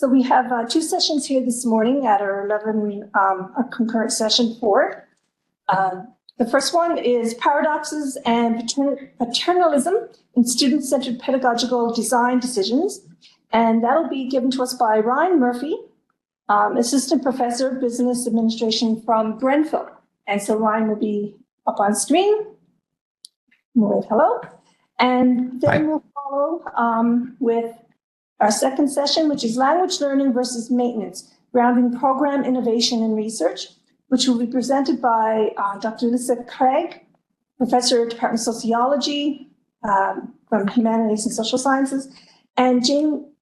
So we have two sessions here this morning at our 11 concurrent session 4. The first one is Paradoxes and Paternalism in Student-Centered Pedagogical Design Decisions. And that'll be given to us by Ryan Murphy, Assistant Professor of Business Administration from Grenfell. And so Ryan will be up on screen. Wave hello. And then we'll follow with our second session, which is Language Learning versus Maintenance, Grounding Program Innovation and Research, which will be presented by Dr. Ailsa Craig, Professor of Department of Sociology from Humanities and Social Sciences, and Jamil,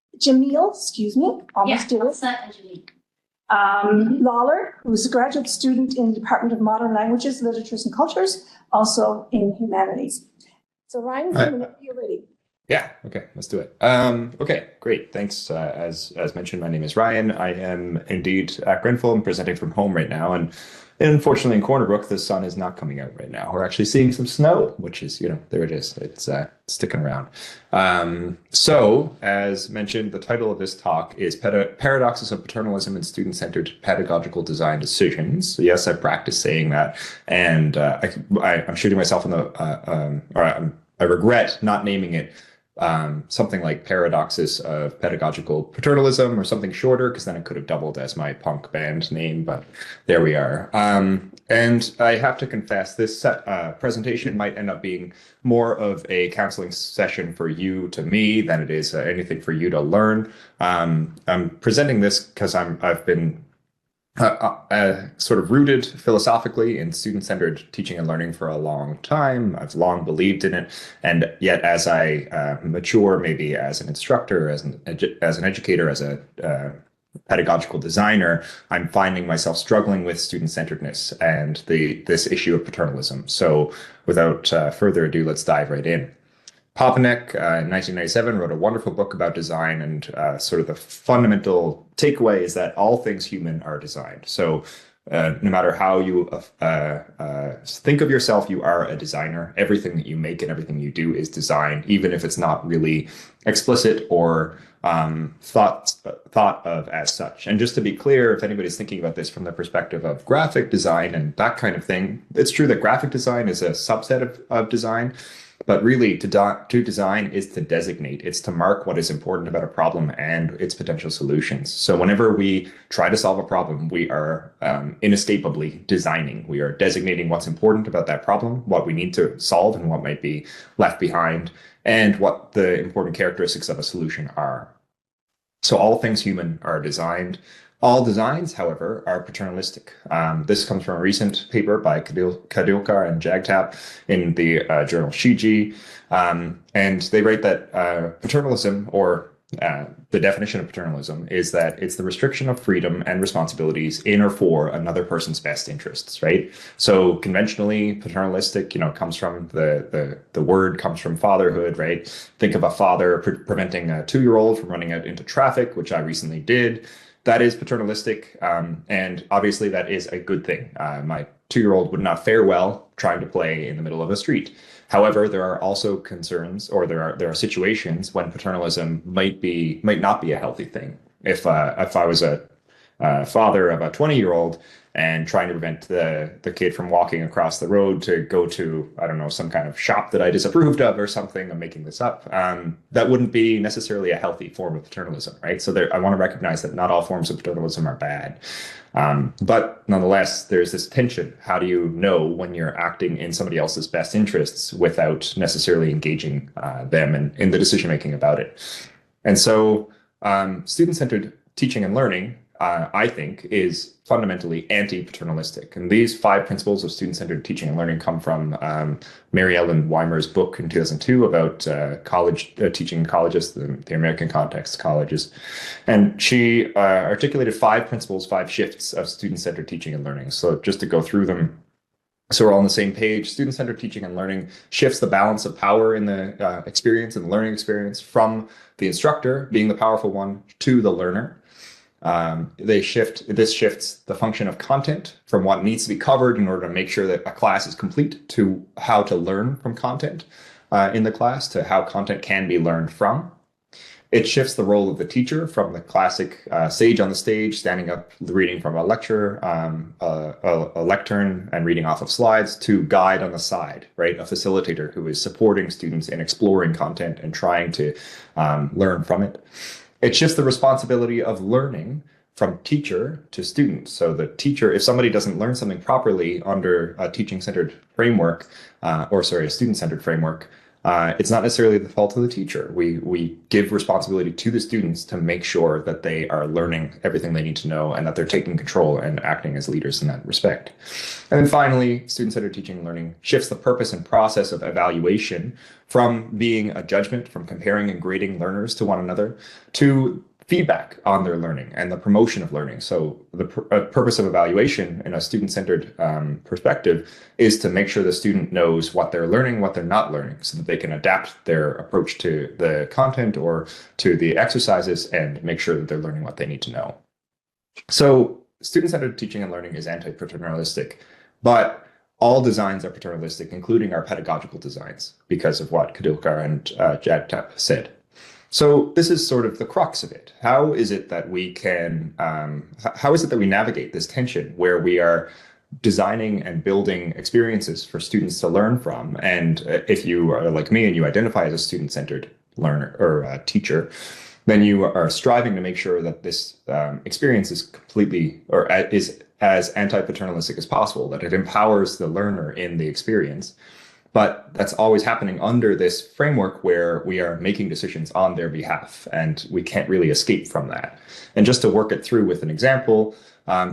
Lawler, who's a graduate student in the Department of Modern Languages, Literatures and Cultures, also in Humanities. So Ryan, whenever you're ready. Yeah, okay, let's do it. Okay, great, thanks. As mentioned, my name is Ryan. I am indeed at Grenfell. I'm presenting from home right now, and unfortunately in Corner Brook, the sun is not coming out right now. We're actually seeing some snow, which is, there it is. It's sticking around. So, as mentioned, the title of this talk is Paradoxes of Paternalism in Student-Centered Pedagogical Design Decisions. So yes, I practiced saying that, and I'm shooting myself in the, I regret not naming it something like Paradoxes of Pedagogical Paternalism or something shorter, because then it could have doubled as my punk band name, but there we are. And I have to confess, this presentation might end up being more of a counseling session for you to me than it is anything for you to learn. I'm presenting this because I've been sort of rooted philosophically in student-centered teaching and learning for a long time. I've long believed in it, and yet as I mature, maybe as an instructor, as an educator, as a pedagogical designer, I'm finding myself struggling with student-centeredness and this issue of paternalism. So without further ado, let's dive right in. Papanek in 1997 wrote a wonderful book about design, and sort of the fundamental takeaway is that all things human are designed. So no matter how you think of yourself, you are a designer. Everything that you make and everything you do is design, even if it's not really explicit or thought of as such. And just to be clear, if anybody's thinking about this from the perspective of graphic design and that kind of thing, it's true that graphic design is a subset of design. But really, to design is to designate. It's to mark what is important about a problem and its potential solutions. So whenever we try to solve a problem, we are inescapably designing. We are designating what's important about that problem, what we need to solve and what might be left behind, and what the important characteristics of a solution are. So all things human are designed. All designs, however, are paternalistic. This comes from a recent paper by Kadilkar and Jagtap in the journal Shiji. And they write that paternalism, or the definition of paternalism, is that it's the restriction of freedom and responsibilities in or for another person's best interests, right? So conventionally, paternalistic, comes from the word comes from fatherhood, right? Think of a father preventing a 2-year-old from running out into traffic, which I recently did. That is paternalistic, and obviously that is a good thing. My 2-year-old would not fare well trying to play in the middle of a street. However, there are also concerns, or there are situations when paternalism might not be a healthy thing. If I was a father of a 20-year-old and trying to prevent the kid from walking across the road to go to, I don't know, some kind of shop that I disapproved of or something, I'm making this up, that wouldn't be necessarily a healthy form of paternalism, right? So I want to recognize that not all forms of paternalism are bad. But nonetheless, there's this tension. How do you know when you're acting in somebody else's best interests without necessarily engaging them in the decision-making about it? And so student-centered teaching and learning, I think, is fundamentally anti-paternalistic. And these 5 principles of student-centered teaching and learning come from Mary Ellen Weimer's book in 2002 about college teaching in colleges, the American context colleges. And she articulated 5 principles, 5 shifts of student-centered teaching and learning. So just to go through them, so we're all on the same page. Student-centered teaching and learning shifts the balance of power in the experience and the learning experience from the instructor being the powerful one to the learner. This shifts the function of content from what needs to be covered in order to make sure that a class is complete to how to learn from content in the class, to how content can be learned from. It shifts the role of the teacher from the classic sage on the stage, standing up, reading from a lecture, a lectern, and reading off of slides, to guide on the side, right? A facilitator who is supporting students in exploring content and trying to learn from it. It shifts the responsibility of learning from teacher to student. So the teacher, if somebody doesn't learn something properly under a teaching-centered framework, a student-centered framework, it's not necessarily the fault of the teacher. We give responsibility to the students to make sure that they are learning everything they need to know and that they're taking control and acting as leaders in that respect. And then finally, student-centered teaching and learning shifts the purpose and process of evaluation from being a judgment, from comparing and grading learners to one another, to feedback on their learning and the promotion of learning. So the purpose of evaluation in a student-centered perspective is to make sure the student knows what they're learning, what they're not learning, so that they can adapt their approach to the content or to the exercises and make sure that they're learning what they need to know. So student-centered teaching and learning is anti-paternalistic, but all designs are paternalistic, including our pedagogical designs, because of what Kadilkar and Jagtap said. So this is sort of the crux of it. How is it that we can, how is it that we navigate this tension where we are designing and building experiences for students to learn from? And if you are like me and you identify as a student-centered learner or teacher, then you are striving to make sure that this experience is completely, or is as anti-paternalistic as possible, that it empowers the learner in the experience. But that's always happening under this framework where we are making decisions on their behalf, and we can't really escape from that. And just to work it through with an example,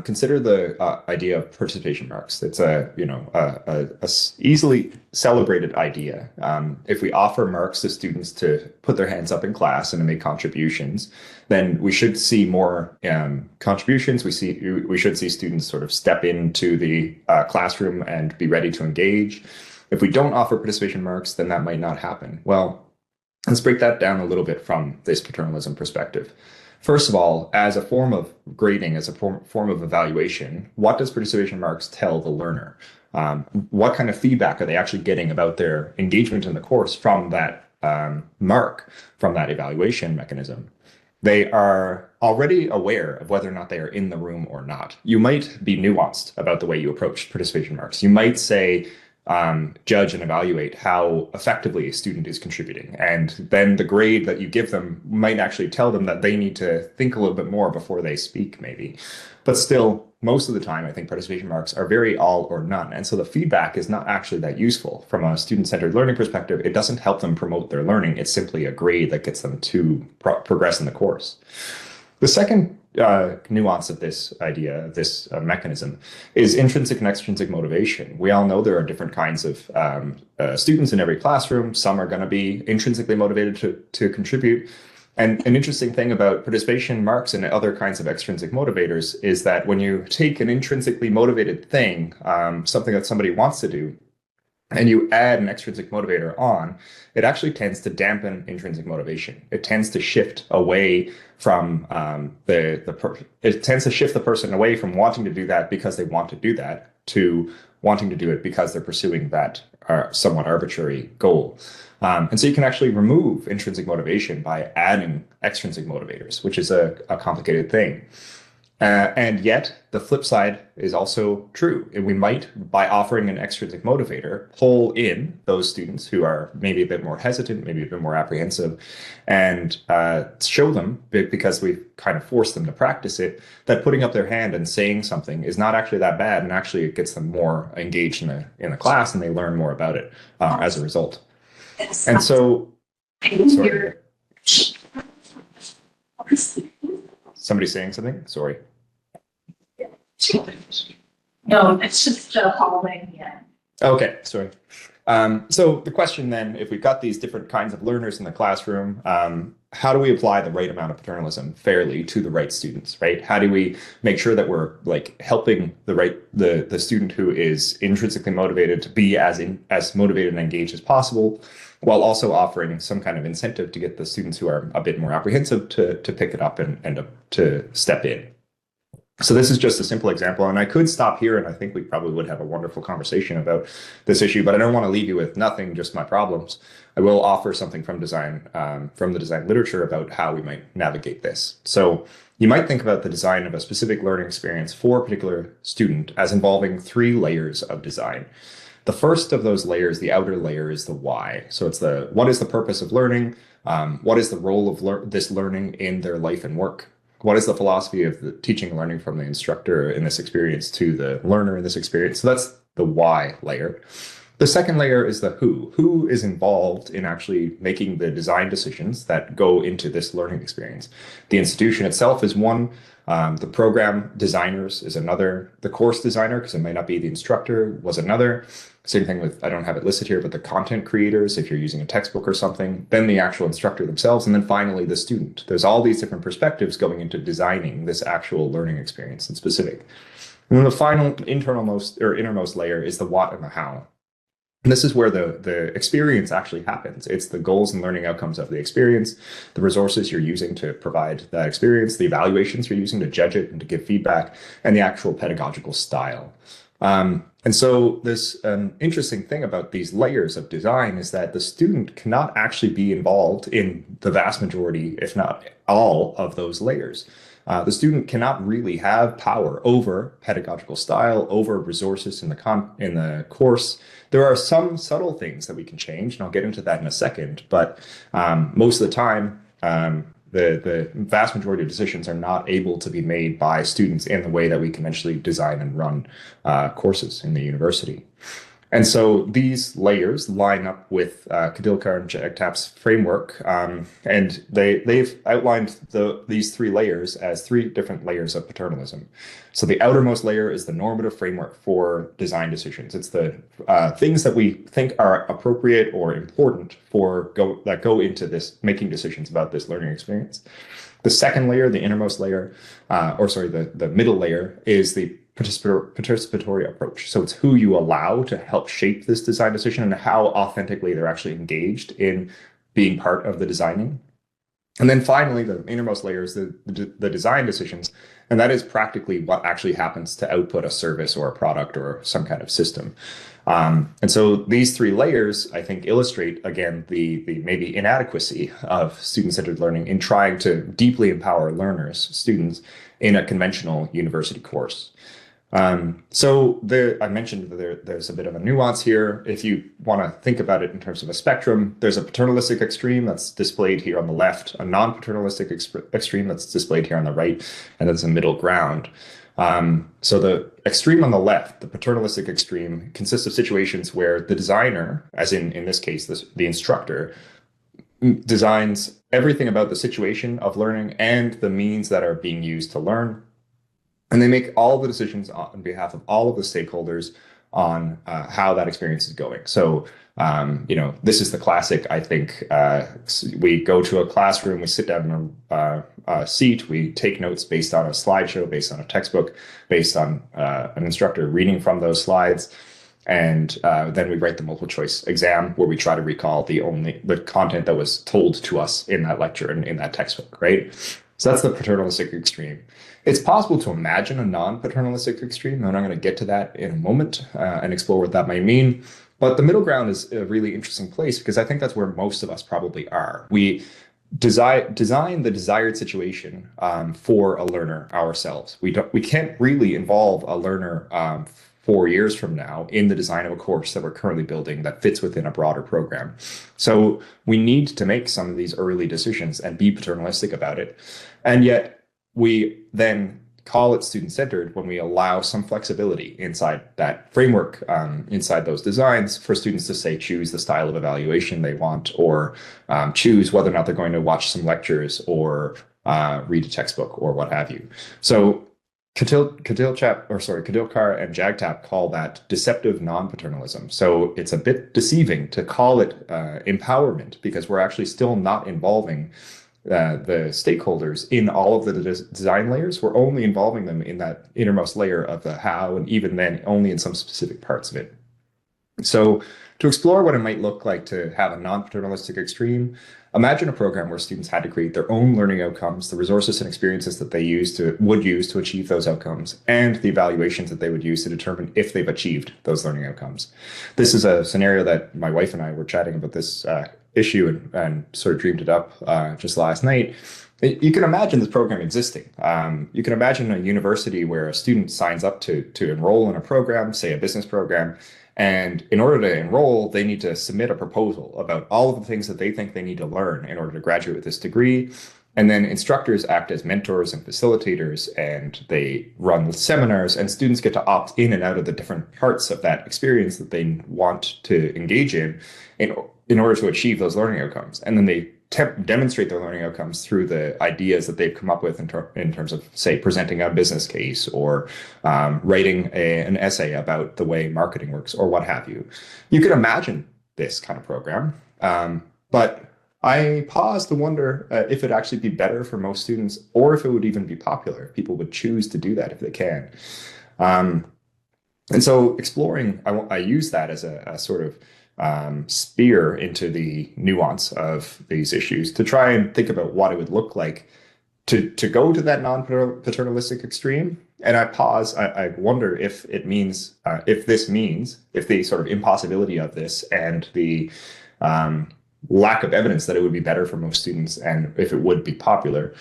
consider the idea of participation marks. It's a easily celebrated idea. If we offer marks to students to put their hands up in class and to make contributions, then we should see more contributions. We should see students sort of step into the classroom and be ready to engage. If we don't offer participation marks, then that might not happen. Well, let's break that down a little bit from this paternalism perspective. First of all, as a form of grading, as a form of evaluation, what does participation marks tell the learner? What kind of feedback are they actually getting about their engagement in the course from that mark, from that evaluation mechanism? They are already aware of whether or not they are in the room or not. You might be nuanced about the way you approach participation marks. You might say, judge and evaluate how effectively a student is contributing. And then the grade that you give them might actually tell them that they need to think a little bit more before they speak, maybe. But still, most of the time, I think participation marks are very all or none. And so the feedback is not actually that useful. From a student-centered learning perspective, it doesn't help them promote their learning. It's simply a grade that gets them to progress in the course. The second nuance of this idea, this mechanism, is intrinsic and extrinsic motivation. We all know there are different kinds of students in every classroom. Some are going to be intrinsically motivated to contribute. And an interesting thing about participation marks and other kinds of extrinsic motivators is that when you take an intrinsically motivated thing, something that somebody wants to do, and you add an extrinsic motivator on, it actually tends to dampen intrinsic motivation. It tends to shift away from it tends to shift the person away from wanting to do that because they want to do that to wanting to do it because they're pursuing that somewhat arbitrary goal. And so you can actually remove intrinsic motivation by adding extrinsic motivators, which is a complicated thing. And yet the flip side is also true. And we might, by offering an extrinsic motivator, pull in those students who are maybe a bit more hesitant, maybe a bit more apprehensive, and show them, because we've kind of forced them to practice it, that putting up their hand and saying something is not actually that bad. And actually it gets them more engaged in the class, and they learn more about it as a result. And so, sorry. Somebody saying something? Sorry. No, it's just hallway. Yeah. Okay, sorry. So the question then, if we've got these different kinds of learners in the classroom, how do we apply the right amount of paternalism fairly to the right students, right? How do we make sure that we're like helping the student who is intrinsically motivated to be as motivated and engaged as possible, while also offering some kind of incentive to get the students who are a bit more apprehensive to pick it up and to step in. So this is just a simple example, and I could stop here, and I think we probably would have a wonderful conversation about this issue, but I don't want to leave you with nothing, just my problems. I will offer something from from the design literature about how we might navigate this. So you might think about the design of a specific learning experience for a particular student as involving 3 layers of design. The first of those layers, the outer layer, is the why. So it's what is the purpose of learning? What is the role of this learning in their life and work? What is the philosophy of the teaching and learning from the instructor in this experience to the learner in this experience? So that's the why layer. The second layer is the who. Who is involved in actually making the design decisions that go into this learning experience? The institution itself is one. The program designers is another. The course designer, because it might not be the instructor, was another. Same thing with, I don't have it listed here, but the content creators, if you're using a textbook or something, then the actual instructor themselves, and then finally the student. There's all these different perspectives going into designing this actual learning experience in specific. And then the final innermost layer is the what and the how. And this is where the experience actually happens. It's the goals and learning outcomes of the experience, the resources you're using to provide that experience, the evaluations you're using to judge it and to give feedback, and the actual pedagogical style. And so this interesting thing about these layers of design is that the student cannot actually be involved in the vast majority, if not all, of those layers. The student cannot really have power over pedagogical style, over resources in the course. There are some subtle things that we can change, and I'll get into that in a second, but most of the time, the vast majority of decisions are not able to be made by students in the way that we conventionally design and run courses in the university. And so these layers line up with CITL and JAGTAP's framework, and they've outlined these 3 layers as 3 different layers of paternalism. So the outermost layer is the normative framework for design decisions. It's the things that we think are appropriate or important that go into this making decisions about this learning experience. The second layer, the innermost layer, the middle layer, is the participatory approach. So it's who you allow to help shape this design decision and how authentically they're actually engaged in being part of the designing. And then finally, the innermost layer is the design decisions. And that is practically what actually happens to output a service or a product or some kind of system. And so these 3 layers, I think, illustrate, again, the maybe inadequacy of student-centered learning in trying to deeply empower learners, students, in a conventional university course. I mentioned that there's a bit of a nuance here. If you want to think about it in terms of a spectrum, there's a paternalistic extreme that's displayed here on the left, a non-paternalistic extreme that's displayed here on the right, and there's a middle ground. So the extreme on the left, the paternalistic extreme, consists of situations where the designer, as in this case, the instructor, designs everything about the situation of learning and the means that are being used to learn. And they make all the decisions on behalf of all of the stakeholders on how that experience is going. So, this is the classic, I think, we go to a classroom, we sit down in a seat, we take notes based on a slideshow, based on a textbook, based on an instructor reading from those slides. And then we write the multiple choice exam where we try to recall the content that was told to us in that lecture and in that textbook, right? So that's the paternalistic extreme. It's possible to imagine a non-paternalistic extreme, and I'm going to get to that in a moment and explore what that might mean. But the middle ground is a really interesting place because I think that's where most of us probably are. We design the desired situation for a learner ourselves. We can't really involve a learner 4 years from now in the design of a course that we're currently building that fits within a broader program. So we need to make some of these early decisions and be paternalistic about it. And yet we then call it student-centered when we allow some flexibility inside that framework, inside those designs, for students to say, choose the style of evaluation they want, or choose whether or not they're going to watch some lectures or read a textbook or what have you. So CITL and JAGTAP call that deceptive non-paternalism. So it's a bit deceiving to call it empowerment because we're actually still not involving the stakeholders in all of the design layers. We're only involving them in that innermost layer of the how, and even then only in some specific parts of it. So to explore what it might look like to have a non-paternalistic extreme, imagine a program where students had to create their own learning outcomes, the resources and experiences that they would use to achieve those outcomes, and the evaluations that they would use to determine if they've achieved those learning outcomes. This is a scenario that my wife and I were chatting about this issue and sort of dreamed it up just last night. You can imagine this program existing. You can imagine a university where a student signs up to enroll in a program, say a business program, and in order to enroll, they need to submit a proposal about all of the things that they think they need to learn in order to graduate with this degree. And then instructors act as mentors and facilitators, and they run seminars, and students get to opt in and out of the different parts of that experience that they want to engage in order to achieve those learning outcomes. And then they demonstrate their learning outcomes through the ideas that they've come up with in terms of, say, presenting a business case or writing an essay about the way marketing works or what have you. You can imagine this kind of program, but I pause to wonder if it'd actually be better for most students, or if it would even be popular, if people would choose to do that if they can. And so exploring, I use that as a sort of spear into the nuance of these issues to try and think about what it would look like to go to that non-paternalistic extreme. And I pause, I wonder if it means, if the sort of impossibility of this and the lack of evidence that it would be better for most students, and if it would be popular,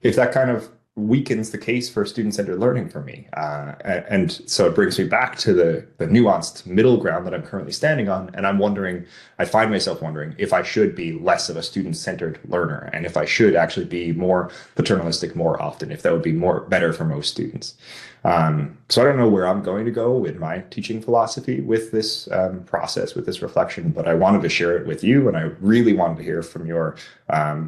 if that kind of weakens the case for student-centered learning for me. And so it brings me back to the nuanced middle ground that I'm currently standing on. And I find myself wondering if I should be less of a student-centered learner, and if I should actually be more paternalistic more often, if that would be better for most students. So I don't know where I'm going to go in my teaching philosophy with this process, with this reflection, but I wanted to share it with you, and I really wanted to hear from your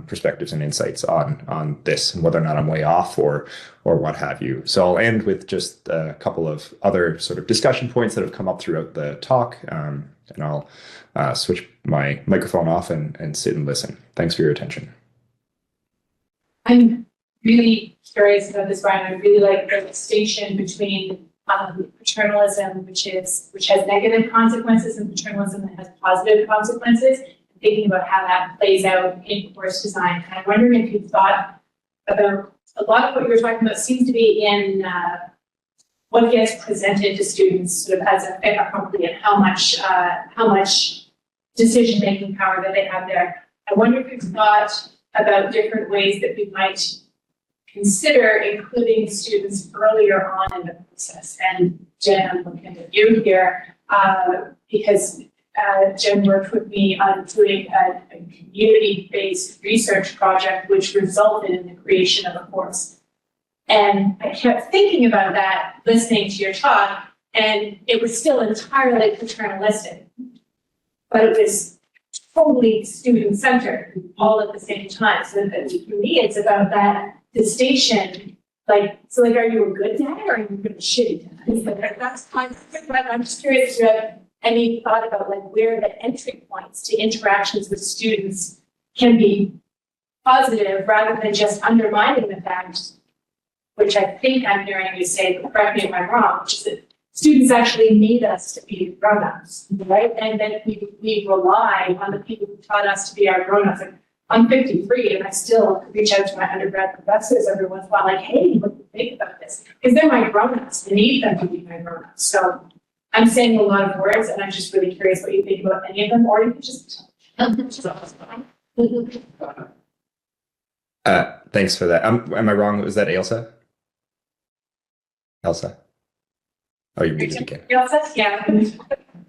perspectives and insights on this, and whether or not I'm way off or what have you. So I'll end with just a couple of other sort of discussion points that have come up throughout the talk, and I'll switch my microphone off and sit and listen. Thanks for your attention. I'm really curious about this, Brian. I really like the distinction between paternalism, which has negative consequences, and paternalism that has positive consequences, and thinking about how that plays out in course design. And I'm wondering if you've thought about a lot of what you were talking about seems to be in what gets presented to students sort of as a fait accompli, and how much decision-making power that they have there. I wonder if you've thought about different ways that we might consider including students earlier on in the process. And Jen, I'm looking at you here because Jen worked with me on doing a community-based research project, which resulted in the creation of a course. And I kept thinking about that, listening to your talk, and it was still entirely paternalistic, but it was totally student-centered all at the same time. So that for me, it's about that distinction, are you a good dad or are you a shitty dad? That's fine. But I'm just curious if you have any thought about where the entry points to interactions with students can be positive rather than just undermining the fact, which I think I'm hearing you say, but correct me if I'm wrong, which is that students actually need us to be grown-ups, right? And then we rely on the people who taught us to be our grown-ups. I'm 53 and I still reach out to my undergrad professors every once in a while, hey, what do you think about this? Because they're my grown-ups. I need them to be my grown-ups. So I'm saying a lot of words, and I'm just really curious what you think about any of them, or you can just Thanks for that. Am I wrong? Was that Ailsa? Ailsa? Oh, you're muted again. Yeah.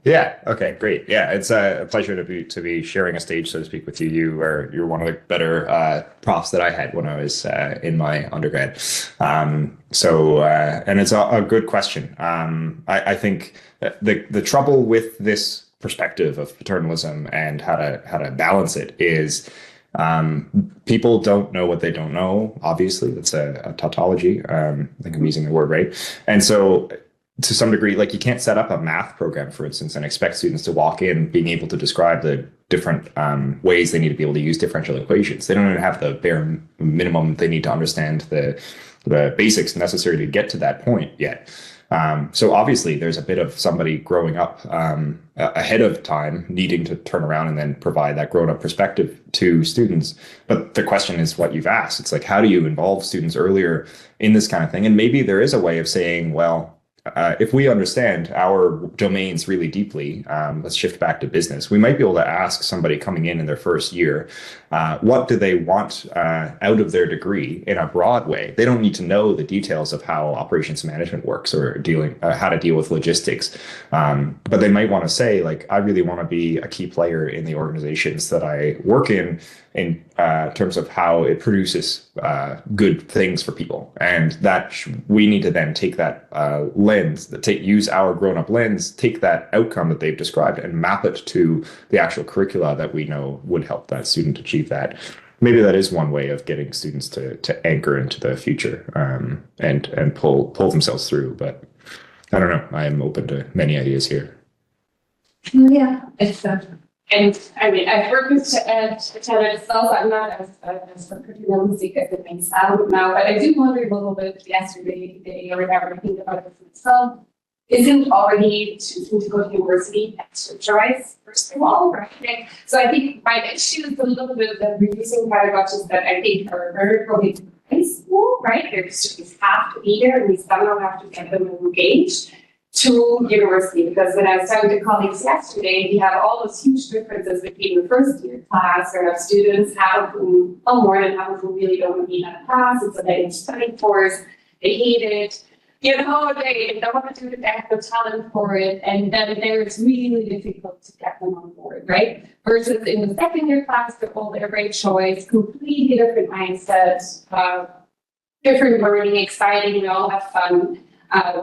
Yeah. Okay. Great. Yeah, it's a pleasure to be sharing a stage, so to speak, with you. You're one of the better profs that I had when I was in my undergrad. And it's a good question. I think the trouble with this perspective of paternalism and how to balance it is people don't know what they don't know. Obviously, that's a tautology. I think I'm using the word right, and so, to some degree, you can't set up a math program, for instance, and expect students to walk in being able to describe the different ways they need to be able to use differential equations. They don't even have the bare minimum they need to understand the basics necessary to get to that point yet. So obviously there's a bit of somebody growing up ahead of time needing to turn around and then provide that grown-up perspective to students. But the question is what you've asked. It's how do you involve students earlier in this kind of thing? And maybe there is a way of saying, well, if we understand our domains really deeply, let's shift back to business. We might be able to ask somebody coming in their first year, what do they want out of their degree in a broad way? They don't need to know the details of how operations management works or how to deal with logistics. But they might want to say, like, I really want to be a key player in the organizations that I work in terms of how it produces good things for people. And that we need to then take that lens, use our grown-up lens, take that outcome that they've described and map it to the actual curricula that we know would help that student achieve that. Maybe that is one way of getting students to anchor into the future and pull themselves through. But I don't know. I am open to many ideas here. Yeah, it's and I mean, I've worked with Taylor itself. I'm not as paternalistic as it may sound now, but I do wonder a little bit yesterday, today, or whatever, I think about this itself. Isn't already choosing to go to university extra choice, first of all, right? So I think my issue is a little bit of the reducing pedagogies that I think are very probably to high school, right? Their students have to be there, and we somehow have to get them engaged to university, because when I was talking to colleagues yesterday, we have all those huge differences between the first year class, where have students, half of whom, more than half of whom really don't want to be in that class, and so they study course, they hate it, they don't want to do it, they have no talent for it, and then there it's really difficult to get them on board, right? Versus in the second year class, they're all their great choice, completely different mindset, different learning, exciting, have fun.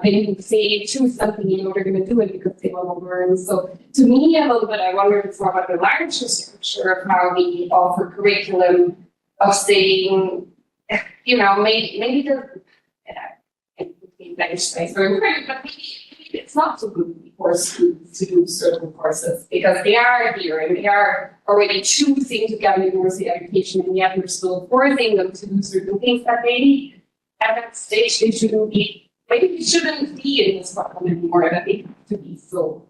They say choose something, they're going to do it because they want to learn. So to me, a little bit, I wonder if it's more about the larger structure of how we offer curriculum, of saying, maybe the but maybe it's not so good for students to do certain courses because they are here and they are already choosing to get a university education, and yet we're still forcing them to do certain things that maybe at that stage they shouldn't be. Maybe we shouldn't be in this problem anymore, that they have to be so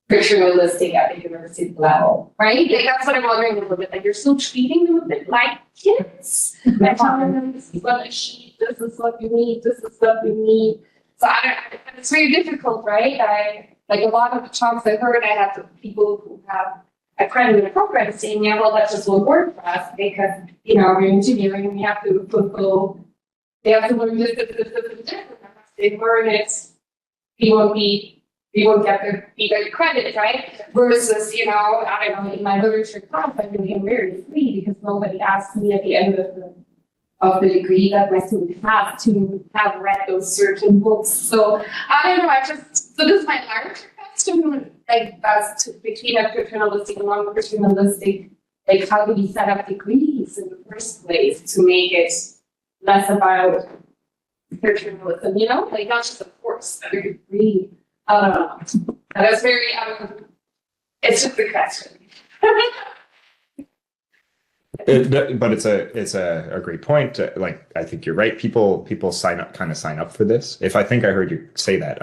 paternalistic at the university level, right? Like, that's what I'm wondering a little bit. Like, you're still treating them a bit like kids. Like, telling them this is what I need, this is what you need, this is what you need. So it's very difficult, right? Like a lot of the talks I heard, I had people who have accredited a program saying, yeah, well, that just won't work for us because, we're engineering, we have to fulfill, they have to learn this. They learn it, we won't get the credit, right? Versus, I don't know, in my literature class, I really am very free because nobody asked me at the end of the degree that my student has to have read those certain books. So I don't know, so this is my larger question, like that's between a paternalistic and non-paternalistic, like how do we set up degrees in the first place to make it less about paternalism, like not just a course, but a degree. I don't know. That was very, it's just a question. But it's a great point. Like, I think you're right. People sign up for this. I think I heard you say that.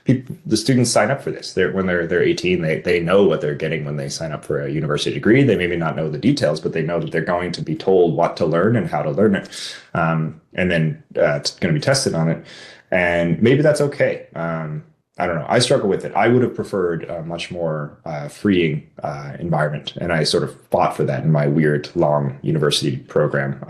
The students sign up for this. When they're 18, they know what they're getting when they sign up for a university degree. They maybe not know the details, but they know that they're going to be told what to learn and how to learn it. And then it's going to be tested on it. And maybe that's okay. I don't know. I struggle with it. I would have preferred a much more freeing environment, and I sort of fought for that in my weird long university program.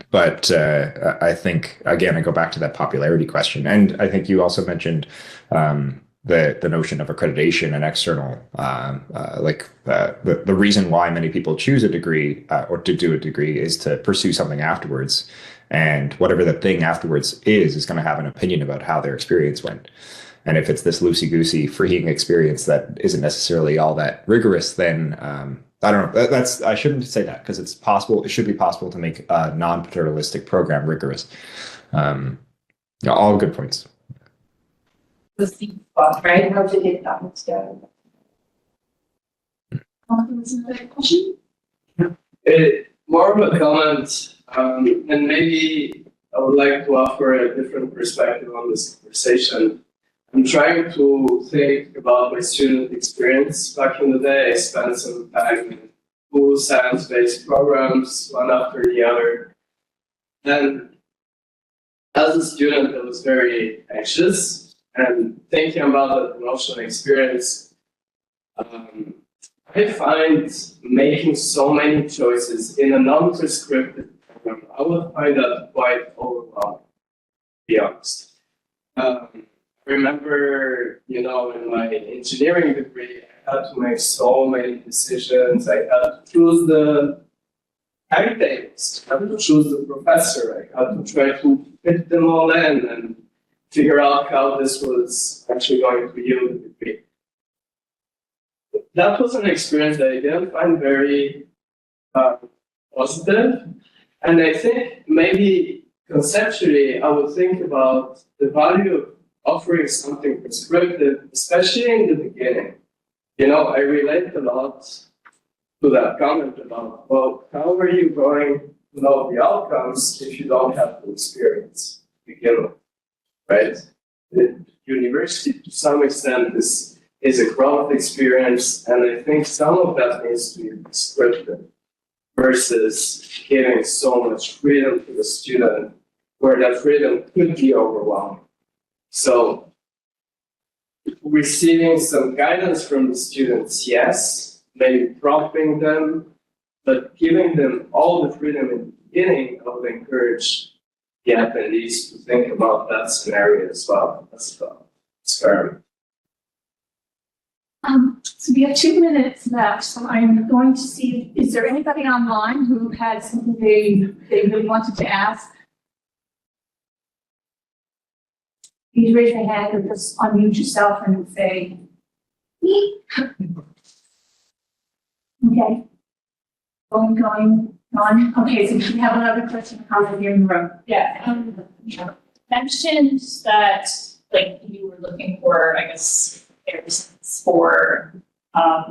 But I think, again, I go back to that popularity question, and I think you also mentioned the notion of accreditation and external, the reason why many people choose a degree or to do a degree is to pursue something afterwards. And whatever the thing afterwards is going to have an opinion about how their experience went. And if it's this loosey-goosey, freeing experience that isn't necessarily all that rigorous, then I don't know. I shouldn't say that because it's possible. It should be possible to make a non-paternalistic program rigorous. All good points. The seed spot, right? How to get that much down. Question? More of a comment. And maybe I would like to offer a different perspective on this conversation. I'm trying to think about my student experience. Back in the day, I spent some time in cool science-based programs, one after the other. And as a student, I was very anxious, and thinking about the promotional experience, I find making so many choices in a non-prescriptive program, I would find that quite overwhelming, to be honest. I remember, in my engineering degree, I had to make so many decisions. I had to choose the timetables, I had to choose the professor, I had to try to fit them all in and figure out how this was actually going to yield a degree. That was an experience that I didn't find very positive. And I think maybe conceptually, I would think about the value of offering something prescriptive, especially in the beginning. I relate a lot to that comment about, well, how are you going to know the outcomes if you don't have the experience to begin with, right? The university, to some extent, is a growth experience, and I think some of that needs to be prescriptive versus giving so much freedom to the student where that freedom could be overwhelming. So receiving some guidance from the students, yes, maybe prompting them, but giving them all the freedom in the beginning, I would encourage the attendees to think about that scenario as well as an experiment. So we have 2 minutes left, so I'm going to see, is there anybody online who had something they really wanted to ask? Please raise your hand or just unmute yourself and say, me. Okay. Going on. Okay, so we have another question coming here in the room. Yeah, mentioned that you were looking for, I guess, reasons for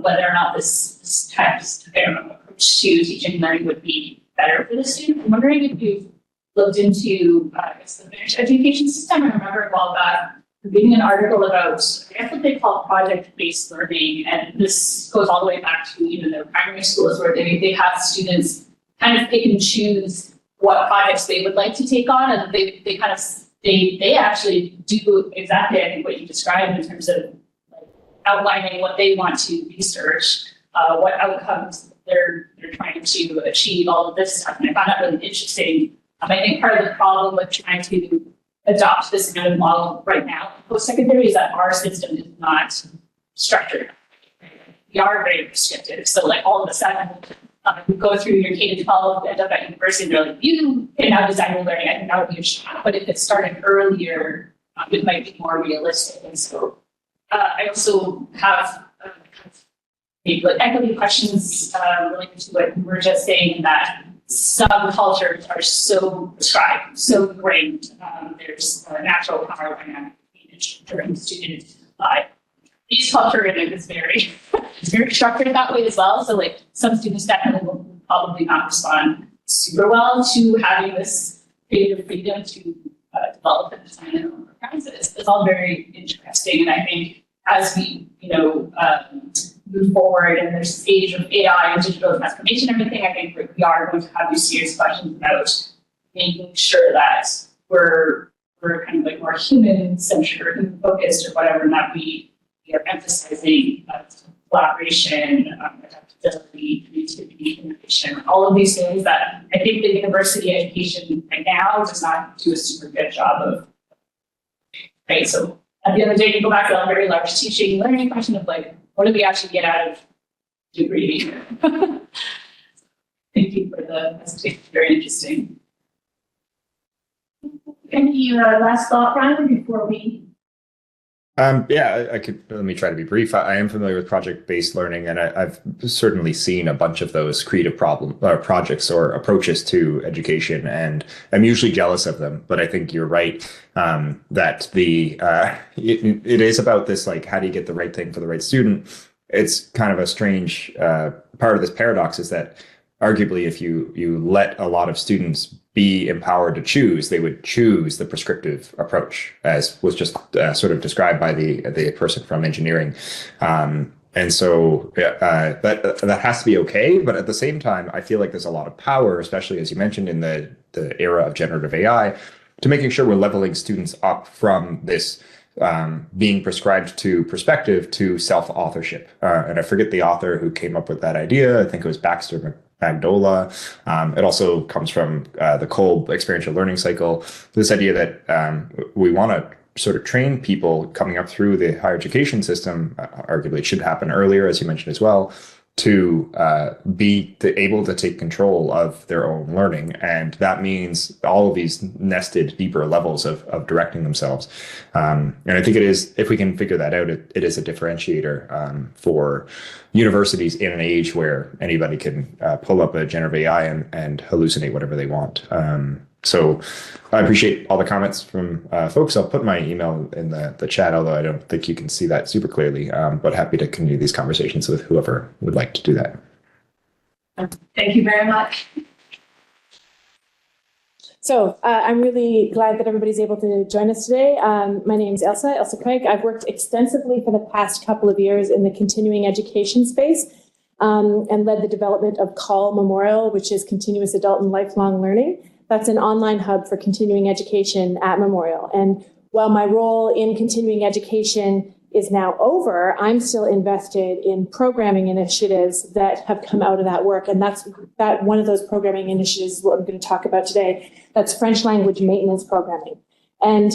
whether or not this type of approach to teaching and learning would be better for the student. I'm wondering if you've looked into, I guess, the Finnish education system. I remember a while back reading an article about, I guess, what they call project-based learning, and this goes all the way back to even their primary schools where they have students kind of pick and choose what projects they would like to take on, and they actually do exactly, I think, what you described in terms of outlining what they want to research, what outcomes they're trying to achieve, all of this stuff. And I found that really interesting. I think part of the problem with trying to adopt this kind of model right now in post-secondary is that our system is not structured. We are very restrictive. So all of a sudden, you go through your K-12, end up at university, and they're like, you can now design your learning. I think that would be a shot. But if it started earlier, it might be more realistic. And so I also have maybe equity questions related to what you were just saying, that some cultures are so prescribed, so ingrained. There's a natural power dynamic during student life. These culture is very, it's very structured that way as well. So some students definitely will probably not respond super well to having this creative freedom to develop and design their own programs. It's all very interesting, and I think as we move forward and there's this age of AI and digital transformation and everything, I think we are going to have these serious questions about making sure that we're kind of more human-centered or human-focused or whatever, and that we are emphasizing collaboration, adaptability, creativity, innovation, all of these things that I think the university education right now does not do a super good job of. Right, so at the end of the day, you go back to that very large teaching learning question of what do we actually get out of degree? Thank you for the presentation, very interesting. Any last thought, Ryan, before we? Let me try to be brief. I am familiar with project-based learning, and I've certainly seen a bunch of those creative projects or approaches to education, and I'm usually jealous of them. But I think you're right that it is about this, how do you get the right thing for the right student? It's kind of a strange part of this paradox is that arguably, if you let a lot of students be empowered to choose, they would choose the prescriptive approach, as was just sort of described by the person from engineering. And so that has to be okay. But at the same time, I feel like there's a lot of power, especially as you mentioned in the era of generative AI, to making sure we're leveling students up from this being prescribed to perspective to self-authorship. And I forget the author who came up with that idea. I think it was Baxter Magdola. It also comes from the Kolb experiential learning cycle. This idea that we want to sort of train people coming up through the higher education system, arguably it should happen earlier, as you mentioned as well, to be able to take control of their own learning. And that means all of these nested deeper levels of directing themselves. And I think it is, if we can figure that out, it is a differentiator for universities in an age where anybody can pull up a generative AI and hallucinate whatever they want. So I appreciate all the comments from folks. I'll put my email in the chat, although I don't think you can see that super clearly, but happy to continue these conversations with whoever would like to do that. Thank you very much. So I'm really glad that everybody's able to join us today. My name is Ailsa Craig. I've worked extensively for the past couple of years in the continuing education space and led the development of CALL Memorial, which is Continuous Adult and Lifelong Learning. That's an online hub for continuing education at Memorial. And while my role in continuing education is now over, I'm still invested in programming initiatives that have come out of that work. And that's one of those programming initiatives is what I'm going to talk about today. That's French language maintenance programming. And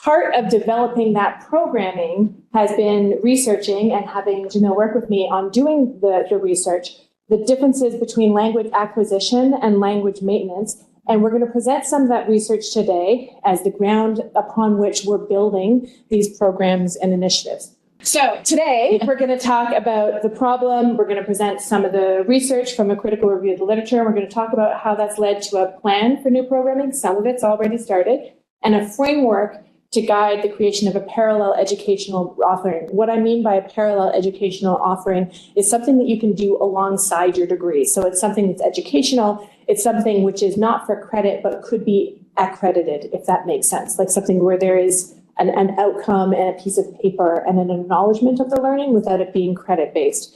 part of developing that programming has been researching and having Jamil work with me on doing the research, the differences between language acquisition and language maintenance. And we're going to present some of that research today as the ground upon which we're building these programs and initiatives. So today, we're going to talk about the problem. We're going to present some of the research from a critical review of the literature. We're going to talk about how that's led to a plan for new programming. Some of it's already started, and a framework to guide the creation of a parallel educational offering. What I mean by a parallel educational offering is something that you can do alongside your degree. So it's something that's educational. It's something which is not for credit, but could be accredited, if that makes sense. Like something where there is an outcome and a piece of paper and an acknowledgement of the learning without it being credit-based.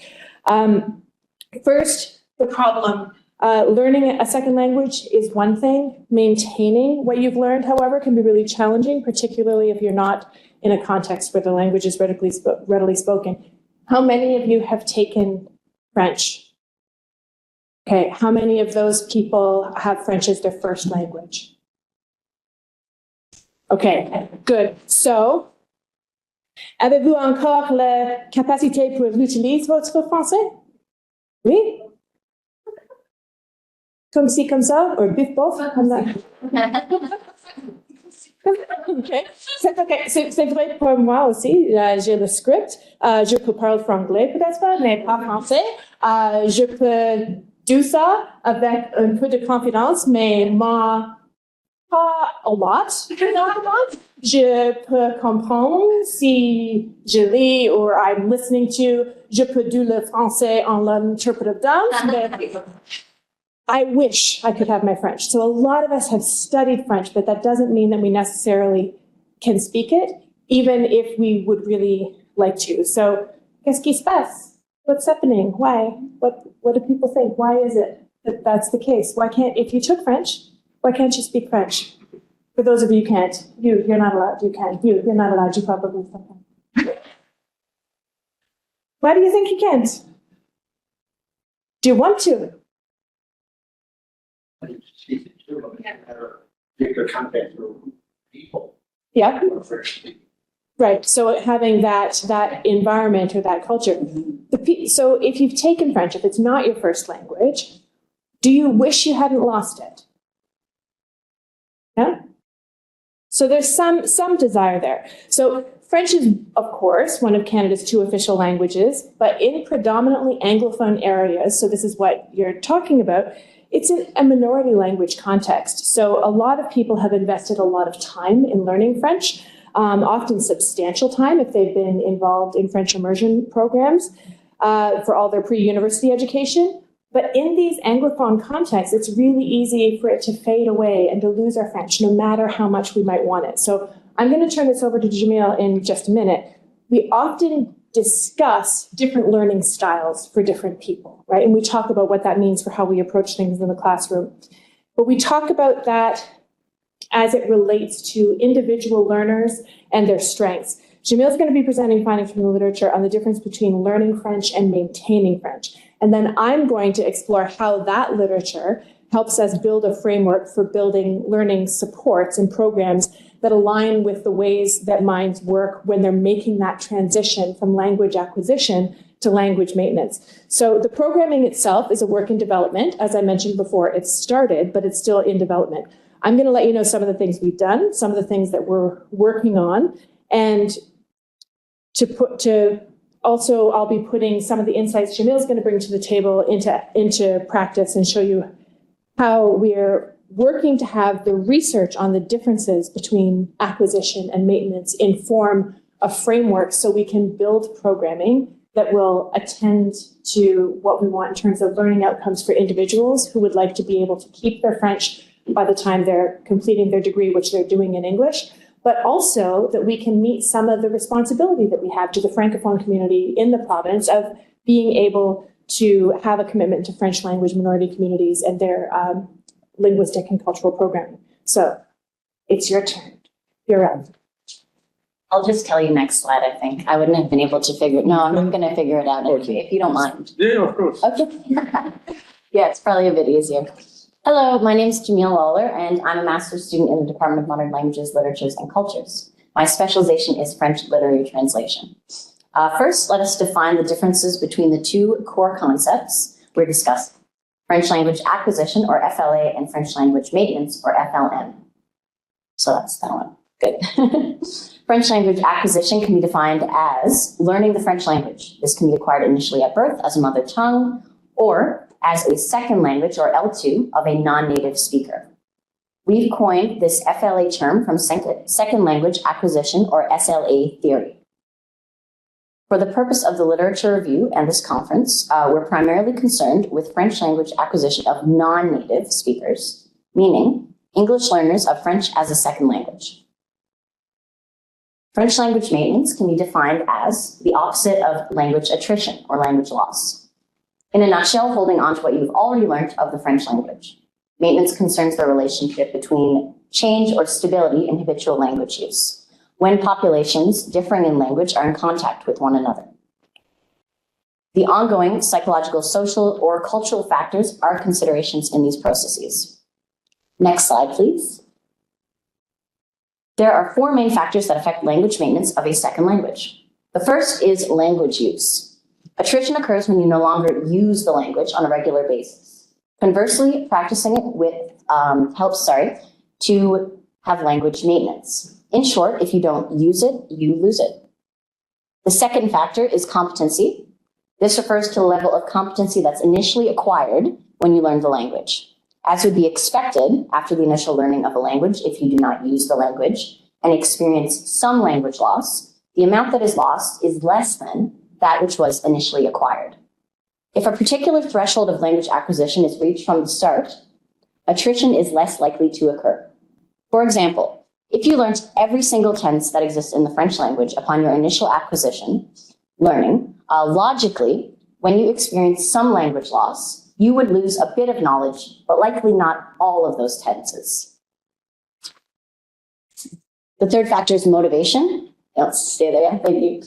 First, the problem. Learning a second language is one thing. Maintaining what you've learned, however, can be really challenging, particularly if you're not in a context where the language is readily spoken. How many of you have taken French? Okay, how many of those people have French as their first language? Okay, good. So, avez-vous encore la capacité pour utiliser votre français? Oui? Comme ci, comme ça, or bif bof, comme ça. Okay. C'est vrai pour moi aussi. J'ai le script. Je peux parler franglais peut-être, mais pas français. Je peux dire ça avec un peu de confidence, mais pas a lot. Je peux comprendre si je lis or I'm listening to. Je peux dire le français en l'interprétant. I wish I could have my French. So a lot of us have studied French, but that doesn't mean that we necessarily can speak it, even if we would really like to. So, qu'est-ce qui se passe? What's happening? Why? What do people think? Why is it that that's the case? Why can't, if you took French, why can't you speak French? For those of you who can't, you're not allowed, you can't, you're not allowed, you probably can. Why do you think you can't? Do you want to? Bigger contact with people. Yeah. Right. So having that environment or that culture. So if you've taken French, if it's not your first language, do you wish you hadn't lost it? Yeah. So there's some desire there. So French is, of course, one of Canada's 2 official languages, but in predominantly Anglophone areas, so this is what you're talking about, it's in a minority language context. So a lot of people have invested a lot of time in learning French, often substantial time if they've been involved in French immersion programs for all their pre-university education. But in these Anglophone contexts, it's really easy for it to fade away and to lose our French, no matter how much we might want it. So I'm going to turn this over to Jamil in just a minute. We often discuss different learning styles for different people, right? And we talk about what that means for how we approach things in the classroom. But we talk about that as it relates to individual learners and their strengths. Jamil's going to be presenting findings from the literature on the difference between learning French and maintaining French. And then I'm going to explore how that literature helps us build a framework for building learning supports and programs that align with the ways that minds work when they're making that transition from language acquisition to language maintenance. So the programming itself is a work in development. As I mentioned before, it's started, but it's still in development. I'm going to let you know some of the things we've done, some of the things that we're working on, and also I'll be putting some of the insights Jamil's going to bring to the table into practice and show you how we're working to have the research on the differences between acquisition and maintenance inform a framework so we can build programming that will attend to what we want in terms of learning outcomes for individuals who would like to be able to keep their French by the time they're completing their degree, which they're doing in English, but also that we can meet some of the responsibility that we have to the Francophone community in the province of being able to have a commitment to French language minority communities and their linguistic and cultural programming. So it's your turn. You're up. I'll just tell you next slide, I think. I wouldn't have been able to figure it. No, I'm going to figure it out if you don't mind. Yeah, of course. Okay. Yeah, it's probably a bit easier. Hello, my name is Jamil Lawler, and I'm a master's student in the Department of Modern Languages, Literatures, and Cultures. My specialization is French literary translation. First, let us define the differences between the two core concepts we're discussing: French language acquisition, or FLA, and French language maintenance, or FLM. So that's that one. Good. French language acquisition can be defined as learning the French language. This can be acquired initially at birth as a mother tongue or as a second language, or L2, of a non-native speaker. We've coined this FLA term from second language acquisition, or SLA theory. For the purpose of the literature review and this conference, we're primarily concerned with French language acquisition of non-native speakers, meaning English learners of French as a second language. French language maintenance can be defined as the opposite of language attrition, or language loss. In a nutshell, holding on to what you've already learned of the French language. Maintenance concerns the relationship between change or stability in habitual language use, when populations differing in language are in contact with one another. The ongoing psychological, social, or cultural factors are considerations in these processes. Next slide, please. There are four main factors that affect language maintenance of a second language. The first is language use. Attrition occurs when you no longer use the language on a regular basis. Conversely, practicing it helps to have language maintenance. In short, if you don't use it, you lose it. The second factor is competency. This refers to the level of competency that's initially acquired when you learn the language. As would be expected after the initial learning of a language, if you do not use the language and experience some language loss, the amount that is lost is less than that which was initially acquired. If a particular threshold of language acquisition is reached from the start, attrition is less likely to occur. For example, if you learned every single tense that exists in the French language upon your initial acquisition learning, logically, when you experience some language loss, you would lose a bit of knowledge, but likely not all of those tenses. The third factor is motivation. Let's stay there, thank you.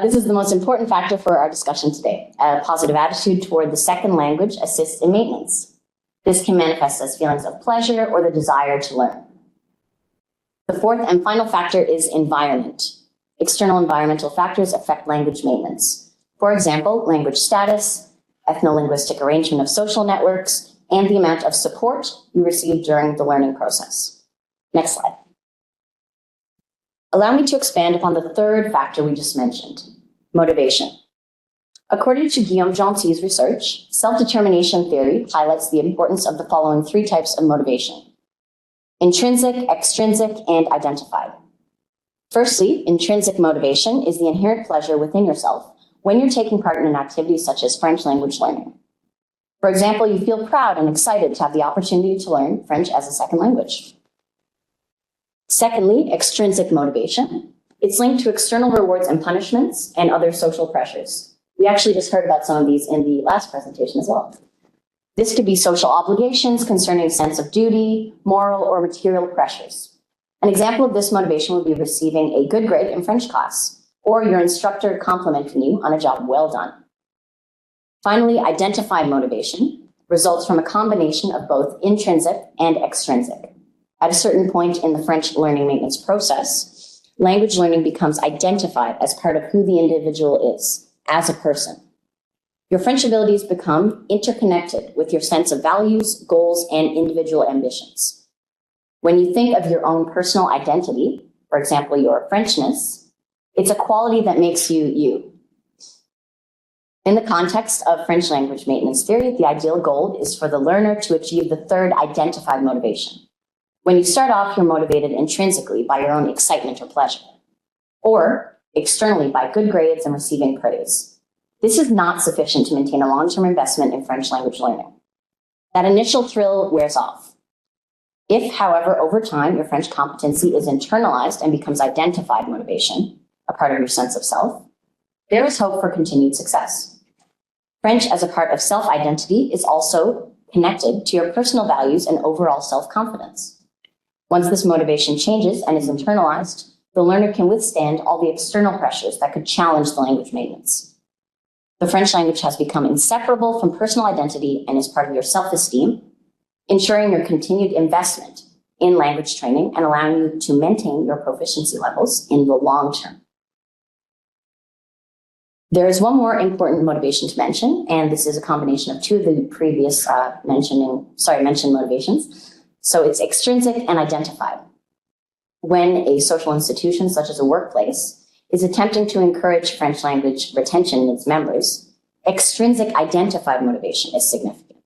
This is the most important factor for our discussion today. A positive attitude toward the second language assists in maintenance. This can manifest as feelings of pleasure or the desire to learn. The fourth and final factor is environment. External environmental factors affect language maintenance. For example, language status, ethno-linguistic arrangement of social networks, and the amount of support you receive during the learning process. Next slide. Allow me to expand upon the third factor we just mentioned, motivation. According to Guillaume Gentil's research, self-determination theory highlights the importance of the following three types of motivation: intrinsic, extrinsic, and identified. Firstly, intrinsic motivation is the inherent pleasure within yourself when you're taking part in an activity such as French language learning. For example, you feel proud and excited to have the opportunity to learn French as a second language. Secondly, extrinsic motivation. It's linked to external rewards and punishments and other social pressures. We actually just heard about some of these in the last presentation as well. This could be social obligations concerning sense of duty, moral or material pressures. An example of this motivation would be receiving a good grade in French class, or your instructor complimenting you on a job well done. Finally, identified motivation results from a combination of both intrinsic and extrinsic. At a certain point in the French learning maintenance process, language learning becomes identified as part of who the individual is as a person. Your French abilities become interconnected with your sense of values, goals, and individual ambitions. When you think of your own personal identity, for example, your Frenchness, it's a quality that makes you you. In the context of French language maintenance theory, the ideal goal is for the learner to achieve the third identified motivation. When you start off, you're motivated intrinsically by your own excitement or pleasure, or externally by good grades and receiving praise. This is not sufficient to maintain a long-term investment in French language learning. That initial thrill wears off. If, however, over time, your French competency is internalized and becomes identified motivation, a part of your sense of self, there is hope for continued success. French as a part of self-identity is also connected to your personal values and overall self-confidence. Once this motivation changes and is internalized, the learner can withstand all the external pressures that could challenge the language maintenance. The French language has become inseparable from personal identity and is part of your self-esteem, ensuring your continued investment in language training and allowing you to maintain your proficiency levels in the long term. There is one more important motivation to mention, and this is a combination of two of the previous mentioned motivations. So it's extrinsic and identified. When a social institution, such as a workplace, is attempting to encourage French language retention in its members, extrinsic identified motivation is significant.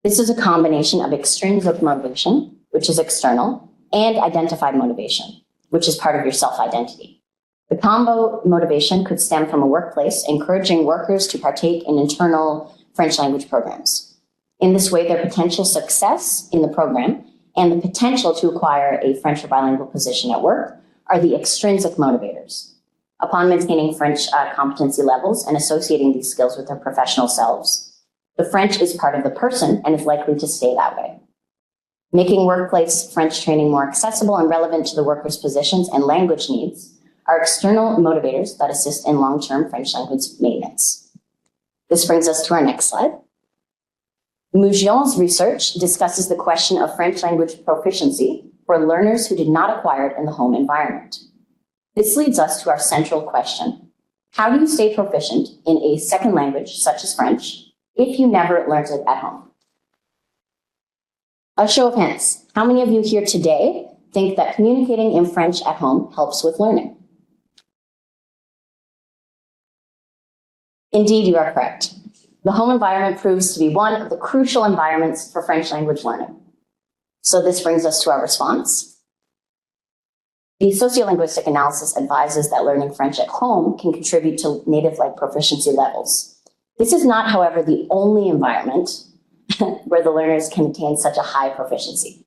This is a combination of extrinsic motivation, which is external, and identified motivation, which is part of your self-identity. The combo motivation could stem from a workplace encouraging workers to partake in internal French language programs. In this way, their potential success in the program and the potential to acquire a French or bilingual position at work are the extrinsic motivators. Upon maintaining French competency levels and associating these skills with their professional selves, the French is part of the person and is likely to stay that way. Making workplace French training more accessible and relevant to the workers' positions and language needs are external motivators that assist in long-term French language maintenance. This brings us to our next slide. Mougion's research discusses the question of French language proficiency for learners who did not acquire it in the home environment. This leads us to our central question. How do you stay proficient in a second language, such as French, if you never learned it at home? A show of hands. How many of you here today think that communicating in French at home helps with learning? Indeed, you are correct. The home environment proves to be one of the crucial environments for French language learning. So this brings us to our response. The sociolinguistic analysis advises that learning French at home can contribute to native-like proficiency levels. This is not, however, the only environment where the learners can attain such a high proficiency.